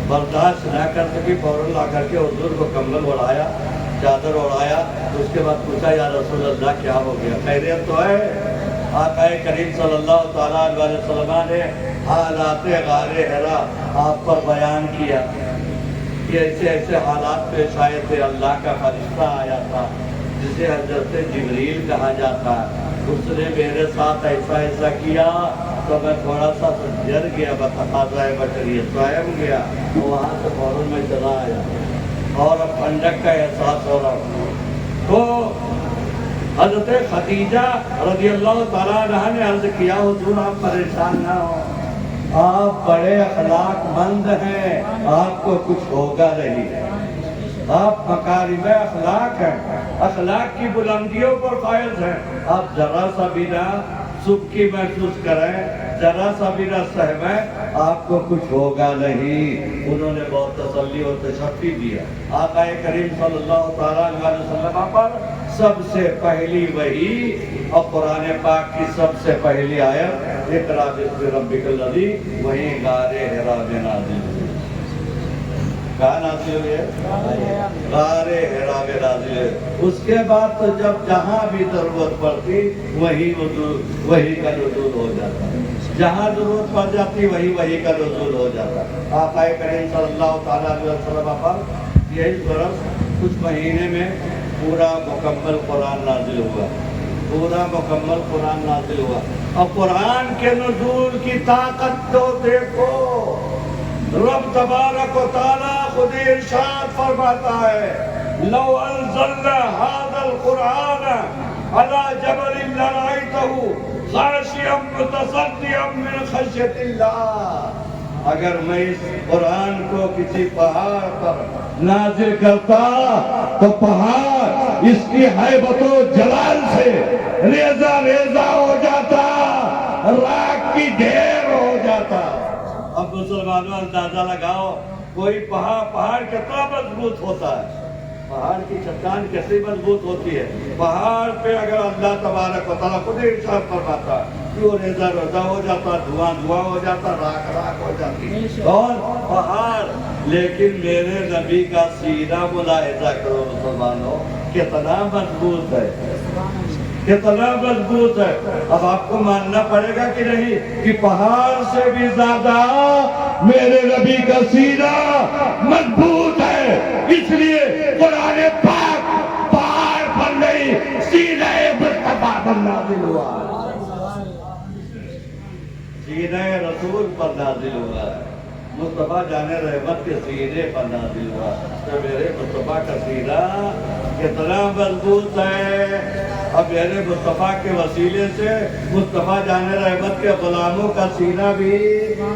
برداشت نہ کر سکی، فوراً لا کر کے حضور کو کمبل اڑایا، چادر اڑایا۔ اس کے بعد پوچھا یا رسول اللہ کیا ہو گیا، خیریت تو ہے؟ آقا کریم صلی اللہ تعالیٰ علیہ وسلم نے حالات غار حرا آپ پر بیان کیا کہ ایسے ایسے حالات پیش آئے تھے، اللہ کا فرشتہ آیا تھا جسے حضرت جبریل کہا جاتا ہے، اس نے میرے ساتھ ایسا ایسا کیا تو میں تھوڑا سا ڈر گیا، بتقاضۂ بشریت قائم گیا، وہاں سے فوراً میں چلا آیا اور اب ٹھنڈک کا احساس ہو رہا۔ تو حضرت خدیجہ رضی اللہ تعالیٰ عنہ نے عرض کیا حضور آپ پریشان نہ ہو، آپ بڑے اخلاق مند ہیں، آپ کو کچھ ہوگا نہیں، آپ مکارم اخلاق ہیں، اخلاق کی بلندیوں پر فائز ہیں، آپ ذرا سا بھی نہ سبکی محسوس کریں، ذرا سا بھی نہ سہمیں، آپ کو کچھ ہوگا نہیں۔ انہوں نے بہت تسلی اور تشفی دیا۔ آقا کریم صلی اللہ تعالیٰ علیہ وسلم پر سب سے پہلی وحی اور قرآن پاک کی سب سے پہلی آیت اقرأ باسم ربک الذی، وہیں غار حرا میں نازل ہوئی۔ کہاں نازل ہوئی ہے؟ غار حرا میں نازل ہے۔ اس کے بعد تو جب جہاں بھی ضرورت پڑتی وہی کا نزول ہو جاتا، جہاں ضرورت پڑ جاتی وہی کا نزول ہو جاتا۔ آقا کریم صلی اللہ تعالیٰ علیہ وسلم پر یہی برس کچھ مہینے میں پورا مکمل قرآن نازل ہوا، پورا مکمل قرآن نازل ہوا۔ اور قرآن کے نزول کی طاقت تو دیکھو، رب تبارک و تعالیٰ خود ارشاد فرماتا ہے لو انزلنا هذا القرآن على جبل لرأيته خاشعا متصدعا من خشية الله۔ اگر میں اس قرآن کو کسی پہاڑ پر نازل کرتا تو پہاڑ اس کی ہیبت و جلال سے ریزہ ریزہ ہو جاتا، راکھ کی ڈھیر ہو جاتا۔ اب مسلمانوں اندازہ لگاؤ کوئی پہاڑ کتنا مضبوط ہوتا ہے، پہاڑ کی چٹان کیسے مضبوط ہوتی ہے، پہاڑ پہ اگر اللہ تبارک و تعالیٰ خود ارشاد فرماتا کہ وہ ریزہ ریزہ ہو جاتا، دھواں دھواں ہو جاتا، راکھ راکھ ہو جاتی اور پہاڑ۔ لیکن میرے نبی کا سینہ ملاحظہ کرو مسلمانوں، کتنا مضبوط ہے، کتنا مضبوط ہے۔ اب آپ کو ماننا پڑے گا کہ نہیں کہ پہاڑ سے بھی زیادہ میرے نبی کا سینہ مضبوط ہے، اس لیے قرآن پاک پہاڑ پر نہیں سینہ مصطفیٰ پر نازل ہوا، سینہ رسول پر نازل ہوا ہے، مصطفیٰ جانے رحمت کے سینے پر نازل ہوا۔ تو میرے مصطفیٰ کا سینہ کتنا مضبوط ہے، اب میرے مصطفیٰ کے وسیلے سے مصطفیٰ جانے رحمت کے غلاموں کا سینہ بھی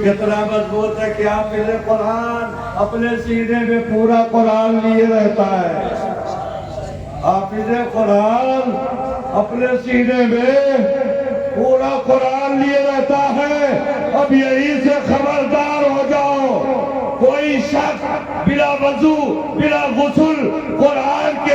کتنا مضبوط ہے کہ آپ میرے قرآن اپنے سینے میں پورا قرآن لیے رہتا ہے، حافظ قرآن اپنے سینے میں پورا قرآن لیے رہتا ہے۔ اب یہی سے خبردار ہو جاؤ، کوئی شخص بلا وضو بلا غسل قرآن کے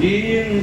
3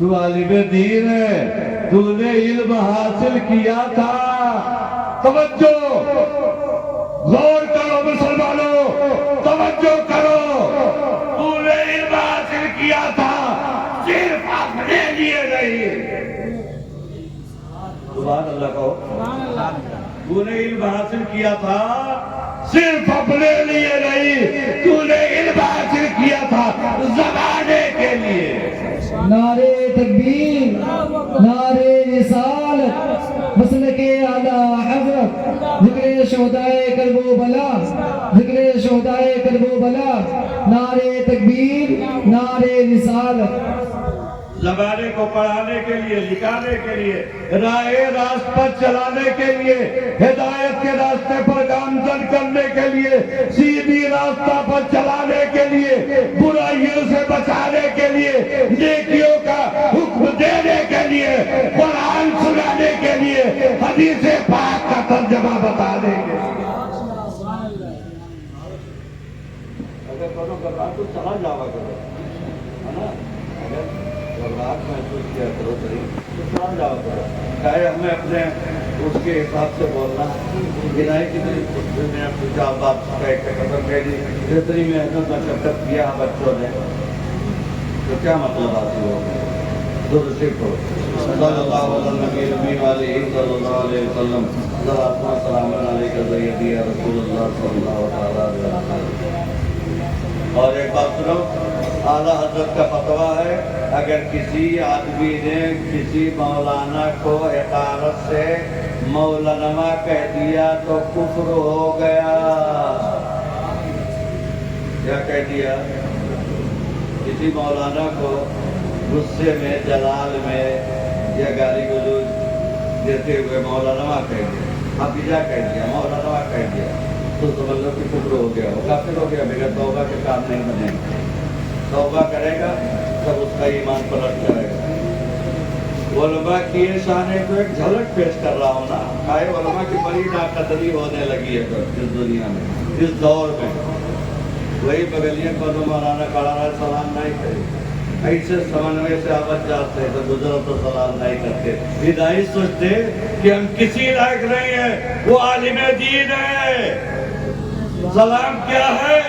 تو عالم دین ہے، تو نے علم حاصل کیا تھا. توجہ، غور کرو مسلمانوں، توجہ کرو. تو نے علم حاصل کیا تھا صرف اپنے لیے نہیں. سبحان اللہ کہو. تو نے علم حاصل کیا تھا صرف اپنے لیے نہیں، تو نے علم حاصل کیا تھا زمانے کے لیے. نعرے تکبیر، نعرے رسالت، مسلک اعلیٰ حضرت، ذکر شہدائے کرب و بلا، ذکر شہدائے کرب و بلا. نعرے تکبیر، نعرے رسالت. زمانے کو پڑھانے کے لیے، لکھانے کے لیے، راہ راست پر چلانے کے لیے، ہدایت کے راستے پر گامزن کرنے کے لیے، سیدھی راستہ پر چلانے کے لیے، برائیوں سے بچانے کے لیے، نیکیوں کا حکم دینے کے لیے، قرآن سنانے کے لیے، حدیث پاک کا ترجمہ بتانے کے لیے. اگر کرو گھبراہٹ تو چلا جاوا کرو، ہے نا. اگر گھبراہٹ محسوس کیا کرو تو چلا جاوا کرو. چاہے ہمیں اپنے اس کے حساب سے بولنا گنائی کی میں پوچھا بات کا ایک قدم کہہ دی جتنی محنت مشقت کیا بچوں نے تو کیا مطلب حاصل ہو گیا. درود پڑھو صلی اللہ علیہ وسلم. سلام علیکم سیدی یا رسول اللہ صلی اللہ علیہ وسلم. اور ایک بات سنو، اعلیٰ حضرت کا فتویٰ ہے اگر کسی آدمی نے کسی مولانا کو حقارت سے مولانا کہہ دیا تو کفر ہو گیا. کیا کہہ دیا؟ کسی مولانا کو غصے میں، جلال میں یا گالی گلوچ دیتے ہوئے مولانا کہہ دیا، حفیظہ کہہ دیا، مولانا کہہ دیا تو سمجھ لو کہ کفر ہو گیا، وہ کافر ہو گیا. بغیر توبہ کے کام نہیں بنے گا. توبہ کرے گا تب اس کا ایمان پلٹ جائے گا. علماء کی شان کو ایک جھلک پیش کر رہا ہوں نا. آئے علماء کی بڑی ناقدری ہونے لگی ہے اس دنیا میں، اس دور میں. وہی بغلیت پر مولانا کھڑا رہا سلام نہیں کرے، ایسے سمنوے سے آواز جاتے تو گزرو تو سلام نہیں کرتے. ہدایت سوچتے کہ ہم کسی لائق نہیں ہیں، وہ عالم دین ہے. سلام کیا ہے؟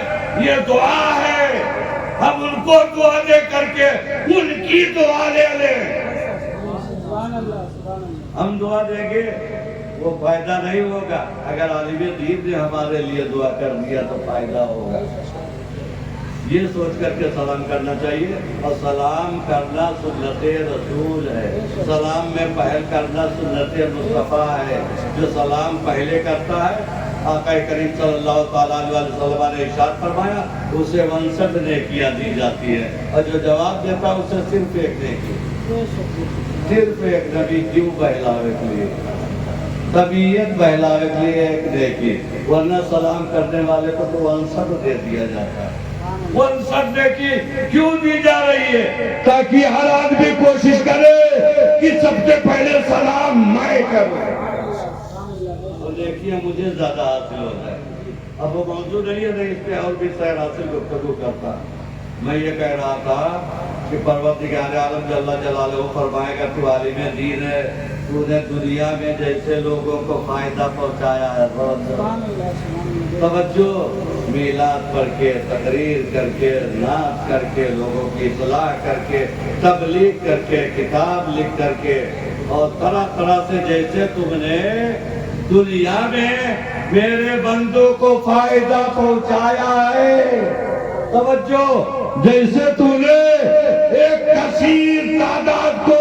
یہ دعا ہے. ہم ان کو دعا دے کر کے ان کی دعا لے لیں. ہم دعا دیں گے وہ فائدہ نہیں ہوگا. اگر عالم دین نے ہمارے لیے دعا کر دیا تو فائدہ ہوگا. یہ سوچ کر کے سلام کرنا چاہیے. اور سلام کرنا سنت رسول ہے. سلام میں پہل کرنا سنت مصطفیٰ ہے. جو سلام پہلے کرتا ہے آقا کریم صلی اللہ تعالیٰ علیہ وسلم نے ارشاد فرمایا اسے 69 نیکیاں دی جاتی ہے. اور جو جواب دیتا ہے اسے صرف ایک نیکی، صرف ایک. نبی کیوں بہلاوے کے لیے، طبیعت بہلاوے کے لیے ایک نیکی. ورنہ سلام کرنے والے کو تو 69 دے دیا جاتا ہے. 69 نیکی کیوں دی جا رہی ہے؟ تاکہ ہر آدمی کوشش کرے کہ سب سے پہلے سلام میں کروں، دیکھیے مجھے زیادہ حاصل ہوتا ہے. اب وہ موضوع نہیں ہے، اس پہ اور بھی سیر حاصل گفتگو کرتا. میں یہ کہہ رہا تھا کہ پروردگار عالم جل جلالہ فرمائے گا تو عالم دین ہے، تو نے دنیا میں جیسے لوگوں کو فائدہ پہنچایا ہے. توجہ، میلاد پڑھ کے، تقریر کر کے، نعت کر کے، لوگوں کی اصلاح کر کے، تبلیغ کر کے، کتاب لکھ کر کے، اور طرح طرح سے جیسے تم نے دنیا میں میرے بندوں کو فائدہ پہنچایا ہے. توجہ، جیسے تو نے ایک کثیر تعداد کو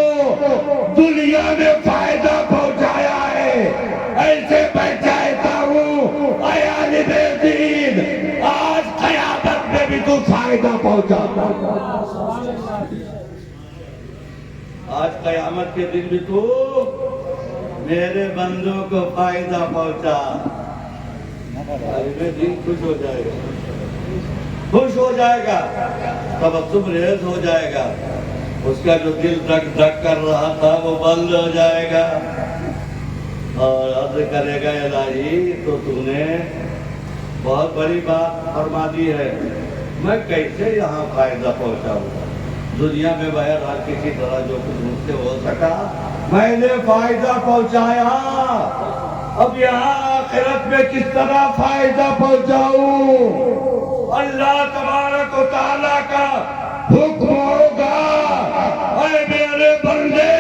دنیا میں فائدہ پہنچایا ہے، ایسے میں چاہتا ہوں اے عالم دین آج قیامت میں بھی تو فائدہ پہنچا. آج قیامت کے دن بھی تو میرے بندوں کو فائدہ پہنچا. عالم دین خوش ہو جائے گا، خوش ہو جائے گا، تبسم ریز ہو جائے گا. اس کا جو دل دھک دھک کر رہا تھا وہ بند ہو جائے گا اور عرض کرے گا الہی تو تم نے بہت بڑی بات فرما دی ہے، میں کیسے یہاں فائدہ پہنچاؤں. دنیا میں بہرحال کسی طرح جو کچھ مجھ سے ہو سکا میں نے فائدہ پہنچایا، اب یہاں آخرت میں کس طرح فائدہ پہنچاؤں؟ اللہ تبارک و تعالیٰ کا حکم ہوگا، اے میرے بندے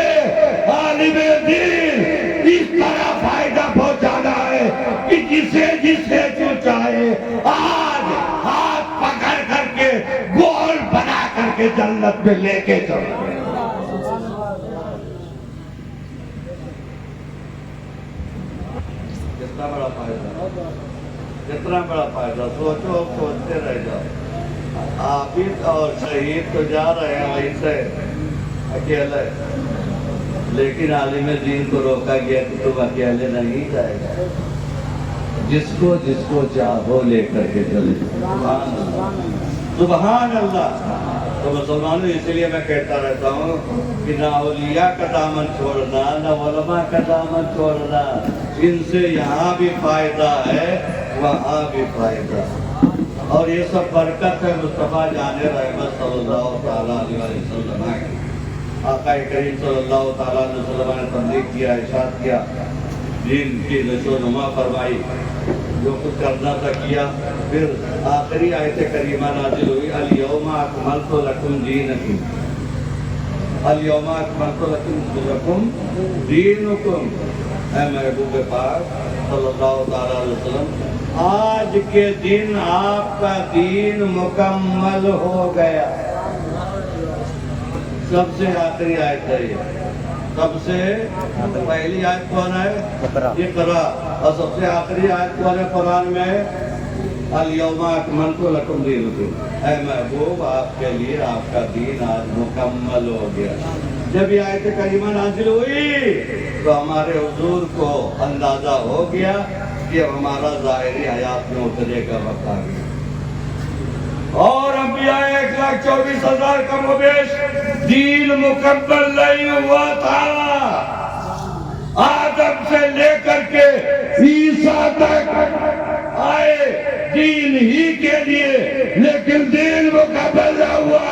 عالم دین اس طرح فائدہ پہنچانا ہے کہ جسے جسے جو چاہے آج ہاتھ پکڑ کر کے گول بنا کر کے جنت میں لے کے چلو۔ کتنا بڑا فائدہ، کتنا بڑا فائدہ، سوچو، سوچتے رہ جاؤ۔ عابد اور شہید تو جا رہے ہیں وہیں سے اکیلے، لیکن عالم دین کو روکا گیا کہ تم اکیلے نہیں جائے گا، جس کو چاہو لے کر کے چلے۔ سبحان اللہ، سبحان اللہ۔ تو مسلمانوں اس لیے میں کہتا رہتا ہوں کہ نہ اولیاء کا دامن چھوڑنا، نہ علماء کا دامن چھوڑنا، ان سے یہاں بھی فائدہ ہے، وہاں بھی فائدہ، اور یہ سب برکت ہے مصطفیٰ جان رحمت صلی اللہ تعالیٰ علیہ وسلم کی۔ آقا کریم صلی اللہ تعالیٰ علیہ وسلم نے تبلیغ کیا، ارشاد کیا، دین کی نشو و نما فرمائی، جو کچھ کرنا تھا کیا، پھر آخری آیت کریمہ نازل ہوئی، الیوم اکملت لکم دینکم، الیوم اکملت لکم دینکم۔ اے محبوب پاک صلی اللہ تعالیٰ علیہ وسلم، آج کے دن آپ کا دین مکمل ہو گیا۔ سب سے آخری آیت ہے یہ، سب سے پہلی آیت کون ہے؟ اقرا، اور سب سے آخری آیت کون ہے قرآن میں؟ الیوم اکملت لکم دینکم۔ اے محبوب، آپ کے لیے آپ کا دین آج مکمل ہو گیا۔ جب یہ آیت کریمہ نازل ہوئی تو ہمارے حضور کو اندازہ ہو گیا کہ ہمارا ظاہری حیات میں اترے کا وقت آ گیا، اور انبیاء 1,24,000 کم و بیش دین مکمل نہیں ہوا تھا، آدم سے لے کر کے عیسیٰ تک آئے دین ہی کے لیے، لیکن دین مکمل نہ ہوا۔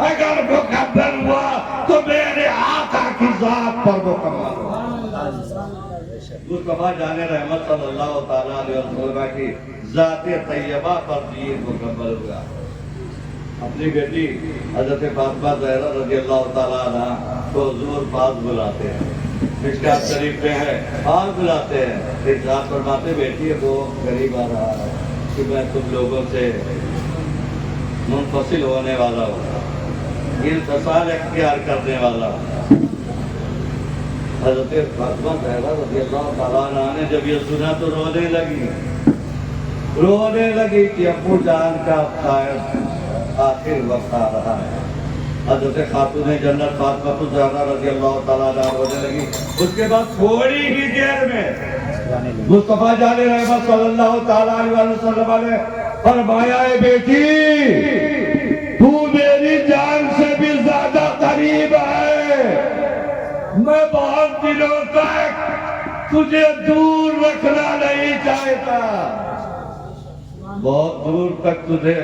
اگر مکمل ہوا تو میرے آقا کی ذات پر مکمل ہوا۔ مصطفیٰ جان رحمت صلی اللہ تعالیٰ علیہ وسلم کی ذات طیبہ پر دین مکمل ہوا۔ اپنی بیٹی حضرت فاطمہ زہرا رضی اللہ تعالیٰ عنہ کو حضور پاس بلاتے ہیں، مشکات شریف میں ہے، پاس بلاتے ہیں، ارشاد فرماتے بیٹی وہ غریب آ رہا ہے کہ میں تم لوگوں سے منفصل ہونے والا ہوں، انفصال اختیار کرنے والا ہوں۔ حضرت فاطمہ زہرا رضی اللہ تعالیٰ عنہ نے جب یہ سنا تو رونے لگی کہ ابو جان کا شاید آخر وقت آ رہا ہے۔ حضرت خاتون جنت فاطمہ زہرا رضی اللہ تعالیٰ عنہ رونے لگی۔ اس کے بعد تھوڑی ہی دیر میں مصطفیٰ جان رحمت صلی اللہ تعالیٰ علیہ وسلم نے فرمایا، اے بیٹی تو میری جان سے بھی زیادہ قریب ہے، میں بہت دنوں تک تجھے دور رکھنا نہیں چاہتا، بہت دور تک تجھے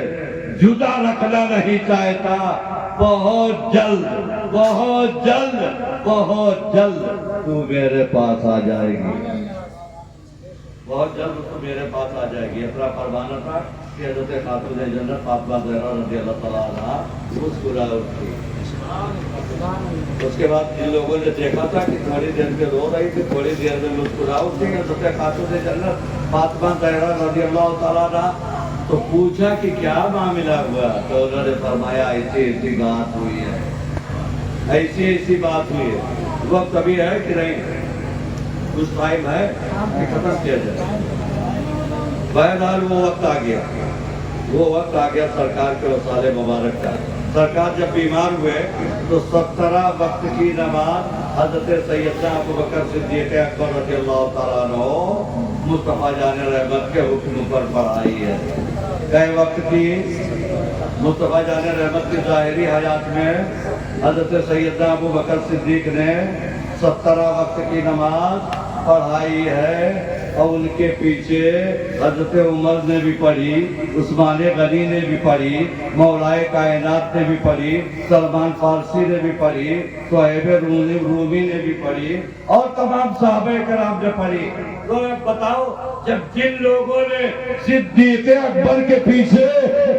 جدا رکھنا نہیں چاہتا، بہت جلد بہت جلد بہت جلد تو میرے پاس آ جائے گی، بہت جلد تو میرے پاس آ جائے گی۔ اپنا فرمانا تھا کہ حضرت خاتون جنت فاطمہ زہرا رضی اللہ تعالیٰ عنہ مسکرا اٹھی۔ اس کے بعد جن لوگوں نے دیکھا تھا کہ تھوڑی دیر میں رو رہی تھی، تھوڑی دیر میں مسکرا اٹھی، حضرت خاتون جنت فاطمہ زہرا رضی اللہ تعالیٰ عنہ تو پوچھا کہ کیا معاملہ ہوا، تو انہوں نے فرمایا ایسی بات ہوئی ہے، ایسی بات ہوئی ہے۔ وقت ابھی ہے کہ نہیں؟ کچھ ٹائم ہے کہ ختم کیا جائے؟ بہرحال وہ وقت آ گیا سرکار کے وصال مبارک کا۔ سرکار جب بیمار ہوئے تو 17 وقت کی نماز حضرت سیدنا ابوبکر صدیق اکبر رضی اللہ تعالیٰ عنہ مصطفیٰ جان رحمت کے حکم پر پڑھائی ہے۔ کئی وقت کی مصطفیٰ جان رحمت کی ظاہری حیات میں حضرت سیدنا ابوبکر صدیق نے 17 وقت کی نماز پڑھائی ہے، اور ان کے پیچھے حضرت عمر نے بھی پڑھی، عثمان غنی نے بھی پڑھی، مولائے کائنات نے بھی پڑھی، سلمان فارسی نے بھی پڑھی، صہیب رومی نے بھی پڑھی، اور تمام صحابہ کرام نے پڑھی۔ تو بتاؤ، جب جن لوگوں نے صدیق اکبر کے پیچھے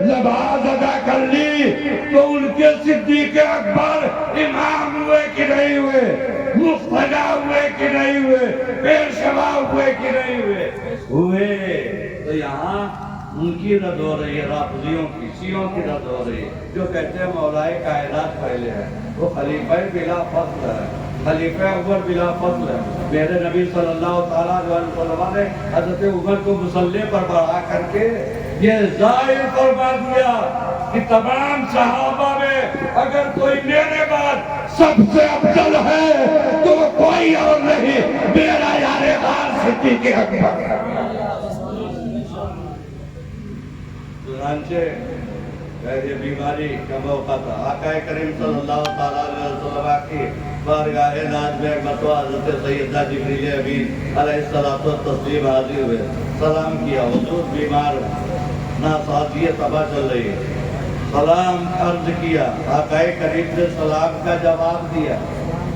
نماز ادا کر لی تو ان کے صدیق اکبر امام ہوئے کہ نہیں ہوئے، مقتدا ہوئے کہ نہیں ہوئے، پیشوا ہوئے کہ نہیں ہوئے؟ ہوئے۔ تو یہاں ان کی رد ہو رہی ہے، رافضیوں کی، شیعوں کی رد ہو رہی ہے، جو کہتے ہیں مولائے کائنات پہلے ہے، وہ خلیفہ بلا فصل ہے، خلیفہ عمر بلا فصل ہے۔ میرے نبی صلی اللہ تعالیٰ علیہ وسلم نے حضرت عمر کو مصلی پر بڑھا کر کے یہ ظاہر فرما دیا کہ تمام صحابہ میں اگر کوئی میرے بعد سب سے افضل ہے تو وہ کوئی اور نہیں، میرا یار غار صدیق اکبر ہے۔ چنانچہ یہ بیماری کا موقع تھا، آقا کریم صلی اللہ تعالیٰ علیہ وسلم کی بارگاہ ناز میں مرتبہ حضرت سیدنا جبریل امین علیہ الصلوۃ والتسلیم حاضر ہوئے، سلام کیا، حضور بیمار ناسازی تباہ چل رہی ہے، سلام عرض کیا، آقا کریم نے سلام کا جواب دیا،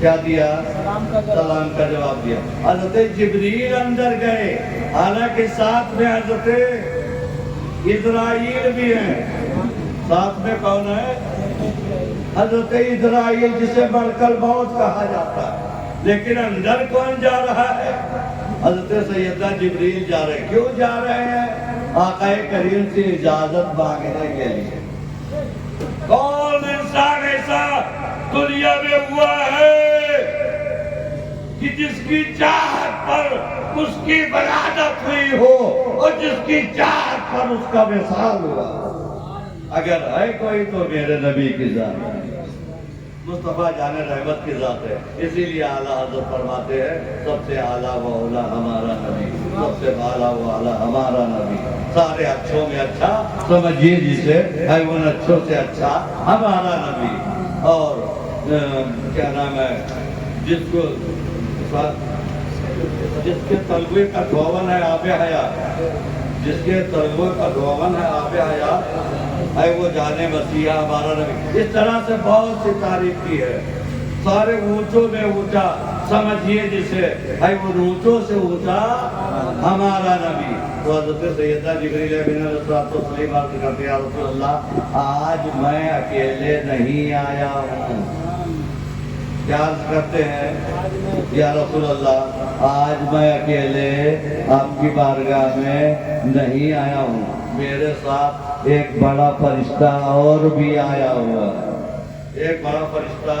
کیا دیا؟ سلام کا جواب دیا۔ حضرت جبریل اندر گئے، حالانکہ ساتھ میں حضرت اسرائیل بھی ہیں، ساتھ میں کون ہے؟ حضرت اسرائیل، جسے ملک الموت کہا جاتا ہے، لیکن اندر کون جا رہا ہے؟ حضرت سیدنا جبریل جا رہے ہیں۔ کیوں جا رہے ہیں؟ آقا کریم سے اجازت مانگنے کے لیے۔ کون انسان ایسا دنیا میں ہوا ہے کہ جس کی چاہت پر اس کی ولادت ہوئی ہو اور جس کی چاہت پر اس کا وصال ہوا؟ اگر ہے کوئی تو میرے نبی کی ذات ہے، مصطفیٰ جان رحمت کی ذات ہے۔ اسی لیے اعلیٰ حضرت فرماتے ہیں سب سے اعلیٰ و اولیٰ ہمارا نبی، سب سے اعلیٰ و اعلیٰ ہمارا نبی، سارے اچھوں میں اچھا سمجھیے جسے ہے، ان اچھوں سے اچھا ہمارا نبی۔ اور کیا نام ہے، جس کے تلوے کا دھون ہے آب حیات، جس کے تلوے کا دھون ہے آب حیات، ہے وہ جانے مسیحا ہمارا نبی۔ اس طرح سے بہت سی تعریف کی ہے، سارے اونچوں میں اونچا سمجھیے جسے، ہے وہ اونچوں سے اونچا ہمارا نبی۔ تو حضرت سیدنا جبریل امین علیہ السلام عرض کرتے ہیں، یا رسول اللہ، آج میں اکیلے نہیں آیا ہوں۔ کیا عرض کرتے ہیں؟ یا رسول اللہ، آج میں اکیلے آپ کی بارگاہ میں نہیں آیا ہوں، میرے ساتھ ایک بڑا فرشتہ اور بھی آیا ہوا ہے، ایک بڑا فرشتہ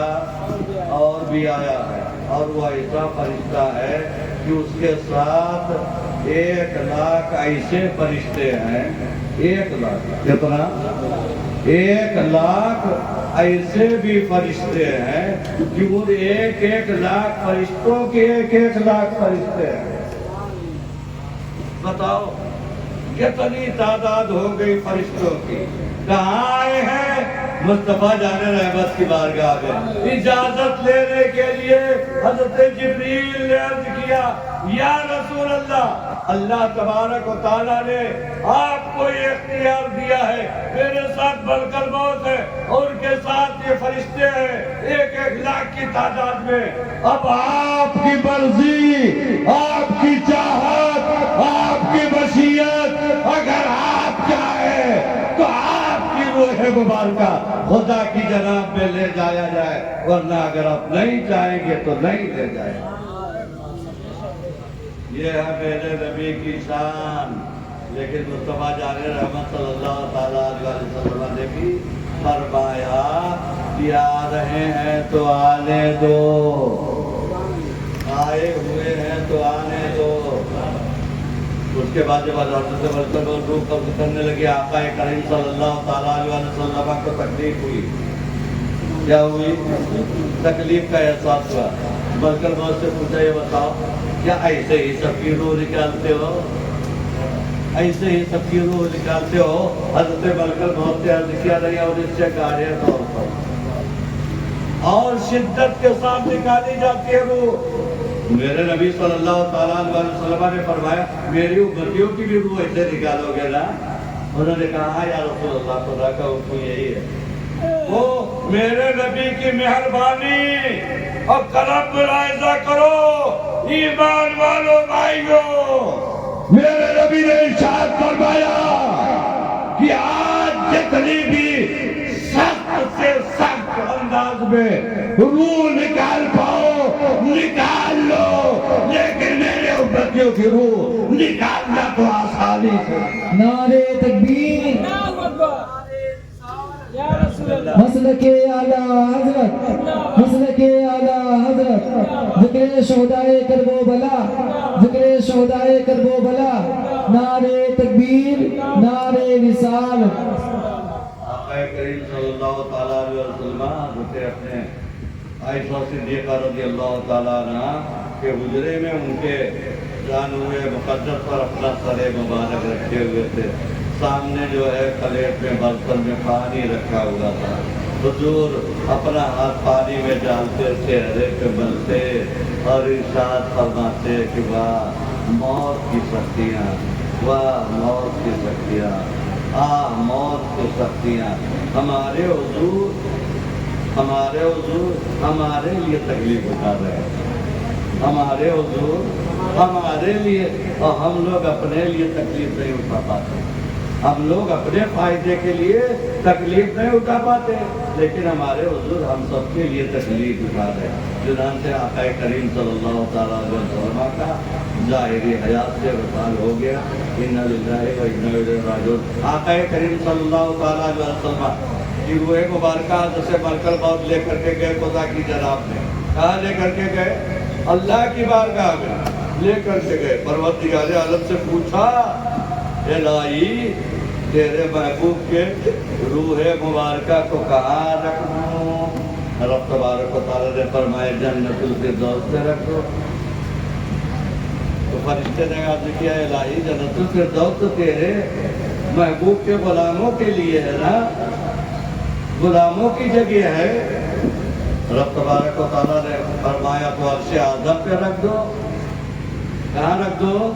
اور بھی آیا ہے، اور وہ ایسا فرشتہ ہے کہ اس کے ساتھ 1,00,000 ایسے فرشتے ہیں، 1,00,000 کتنا؟ 1,00,000 ایسے بھی فرشتے ہیں کہ وہ 1,00,000 فرشتوں کے 1,00,000 فرشتے ہیں۔ بتاؤ کتنی تعداد ہو گئی فرشتوں کی۔ کہاں آئے ہیں؟ مصطفیٰ جان رحمت کی بارگاہ میں اجازت لینے کے لیے حضرت جبریل نے عرض کیا، یا رسول اللہ، اللہ تبارک و تعالیٰ نے آپ کو یہ اختیار دیا ہے، میرے ساتھ ملک الموت ہے اور ان کے ساتھ یہ فرشتے ہیں 1,00,000 کی تعداد میں، اب آپ کی مرضی، آپ کی چاہت، آپ کی مشیت، اگر آپ چاہیں تو آپ کی روح مبارکہ خدا کی جناب میں لے جایا جائے، ورنہ اگر آپ نہیں چاہیں گے تو نہیں لے جائیں۔ یہ ہے میرے نبی کی شان۔ لیکن مصطفیٰ جان رحمت صلی اللہ تعالیٰ علیہ وسلم نے بھی فرمایا کہ آ رہے ہیں تو آنے دو، آئے ہوئے ہیں تو آنے دو۔ اس کے بعد جب حضرت سے بڑھ کر روح قبض کرنے لگے، آقا کریم صلی اللہ تعالیٰ علیہ وسلم کو تکلیف ہوئی۔ کیا ہوئی؟ تکلیف کا احساس ہوا۔ بلکہ موت سے پوچھا، یہ بتاؤ کیا ایسے ہی سب کی روح نکالتے ہو؟ ایسے ہی سب کی روح نکالتے ہو؟ حضرت ملکل موت سے عرض کیا نہیں، اور اس سے کاریہ طور پر اور شدت کے ساتھ نکالی جاتی ہے روح۔ میرے نبی صلی اللہ تعالیٰ علیہ وسلم نے فرمایا میری امتیوں کی بھی روح ایسے نکالو گے نا؟ انہوں نے کہا یا رسول اللہ خدا کا حکم یہی ہے۔ وہ میرے نبی کی مہربانی اور کرم ملاحظہ کرو ایمان والو بھائیو، میرے نبی نے ارشاد فرمایا کہ آج جتنی بھی سخت سے سخت انداز میں روح نکال پاؤ نکال لو، لیکن میرے امتیوں کی روح نکالنا تو آسانی سے۔ نعرے تکبیر، مسلک اعلیٰ حضرت، مسلک اعلیٰ حضرت، ذکر شہدائے کرب و بلا، ذکر شہدائے کرب و بلا، نعرے تکبیر، نعرے رسالت۔ آقا کریم صلی اللہ تعالیٰ علیہ وسلم حضرت اپنے عائشہ صدیقہ رضی اللہ تعالیٰ عنہ کے حجرے میں ان کے جان ہوئے مقدس پر اپنا سر مبارک رکھے ہوئے تھے، سامنے جو ہے پلیٹ میں برتن میں پانی رکھا ہوا تھا، حضور اپنا ہاتھ پانی میں ڈالتے چہرے پہ ملتے اور ارشاد فرماتے کہ واہ موت کی سختیاں، واہ موت کی سختیاں، آہ موت کی سختیاں، ہمارے حضور ہمارے لیے تکلیف اٹھا رہے ہیں، ہمارے حضور ہمارے لیے، اور ہم لوگ اپنے لیے تکلیف نہیں اٹھا پاتے، ہم لوگ اپنے فائدے کے لیے تکلیف نہیں اٹھا پاتے، لیکن ہمارے حضور ہم سب کے لیے تکلیف اٹھا رہے ہیں۔ چنانچہ آقا کریم صلی اللہ تعالیٰ علیہ وسلم کا ظاہری حیات سے وصال ہو گیا، انا للہ و انا الیہ راجعون۔ آقا کریم صلی اللہ تعالیٰ علیہ وسلم کی روح مبارکہ جیسے ملکل موت لے کر کے گئے خدا کی جناب نے، کہاں لے کر کے گئے؟ اللہ کی بارگاہ میں لے کر کے گئے، پروردگار عالم سے پوچھا الہی تیرے محبوب کے روح مبارکہ کو کہاں رکھوں؟ رب تبارک و تعالیٰ نے فرمایا جنت الفردوس سے رکھ دو۔ تو فرشتے نے عرض کیا الہی جنت الفردوس تو تیرے محبوب کے غلاموں کے لیے ہے نا، غلاموں کی جگہ ہے۔ رب تبارک و تعالیٰ نے فرمایا تو عرش اعظم پہ رکھ دو۔ کہاں رکھ دو؟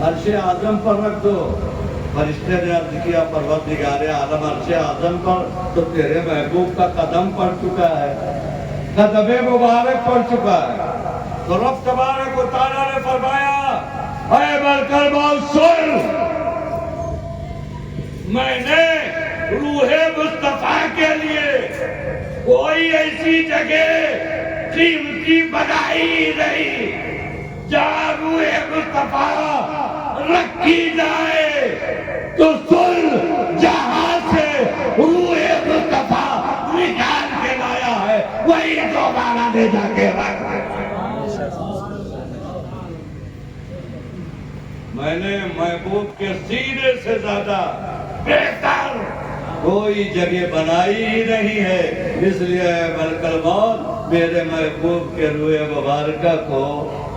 عرش اعظم پر رکھ دو۔ فرشتے نے عرض کیا پروردگار عالم عرش اعظم پر تو تیرے محبوب کا قدم پڑ چکا ہے، قدم مبارک پڑ چکا ہے۔ تو رب تبارک و تعالیٰ نے فرمایا اے ملکل موت سن، میں نے روح مصطفیٰ کے لیے کوئی ایسی جگہ قیمتی بنائی نہیں جہاں روح مصطفیٰ رکھی جائے، تو سن جہاں سے روح مصطفیٰ نکال کے لایا ہے وہی دوبارہ لے جا کے رکھ۔ میں نے محبوب کے سینے سے زیادہ بہتر کوئی جگہ بنائی ہی نہیں ہے، اس لیے ملکل موت میرے محبوب کے روح مبارکہ کو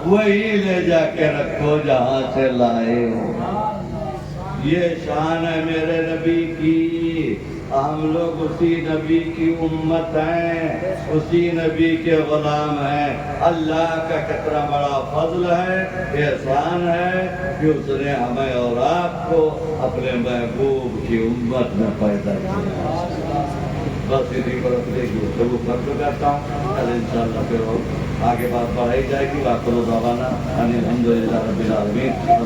وہی لے جا کے رکھو جہاں سے لائے ہو۔ یہ شان ہے میرے نبی کی، ہم لوگ اسی نبی کی امت ہیں، اسی نبی کے غلام ہیں۔ اللہ کا کتنا بڑا فضل ہے، احسان ہے کہ اس نے ہمیں اور آپ کو اپنے محبوب کی امت میں پیدا کیا۔ بس اسی پر اپنے گفتگو ختم کرتا ہوں، کل انشاءاللہ پھر آگے بات بڑھائی جائے گی۔ وآخر دعوانا ان الحمدللہ رب العالمین۔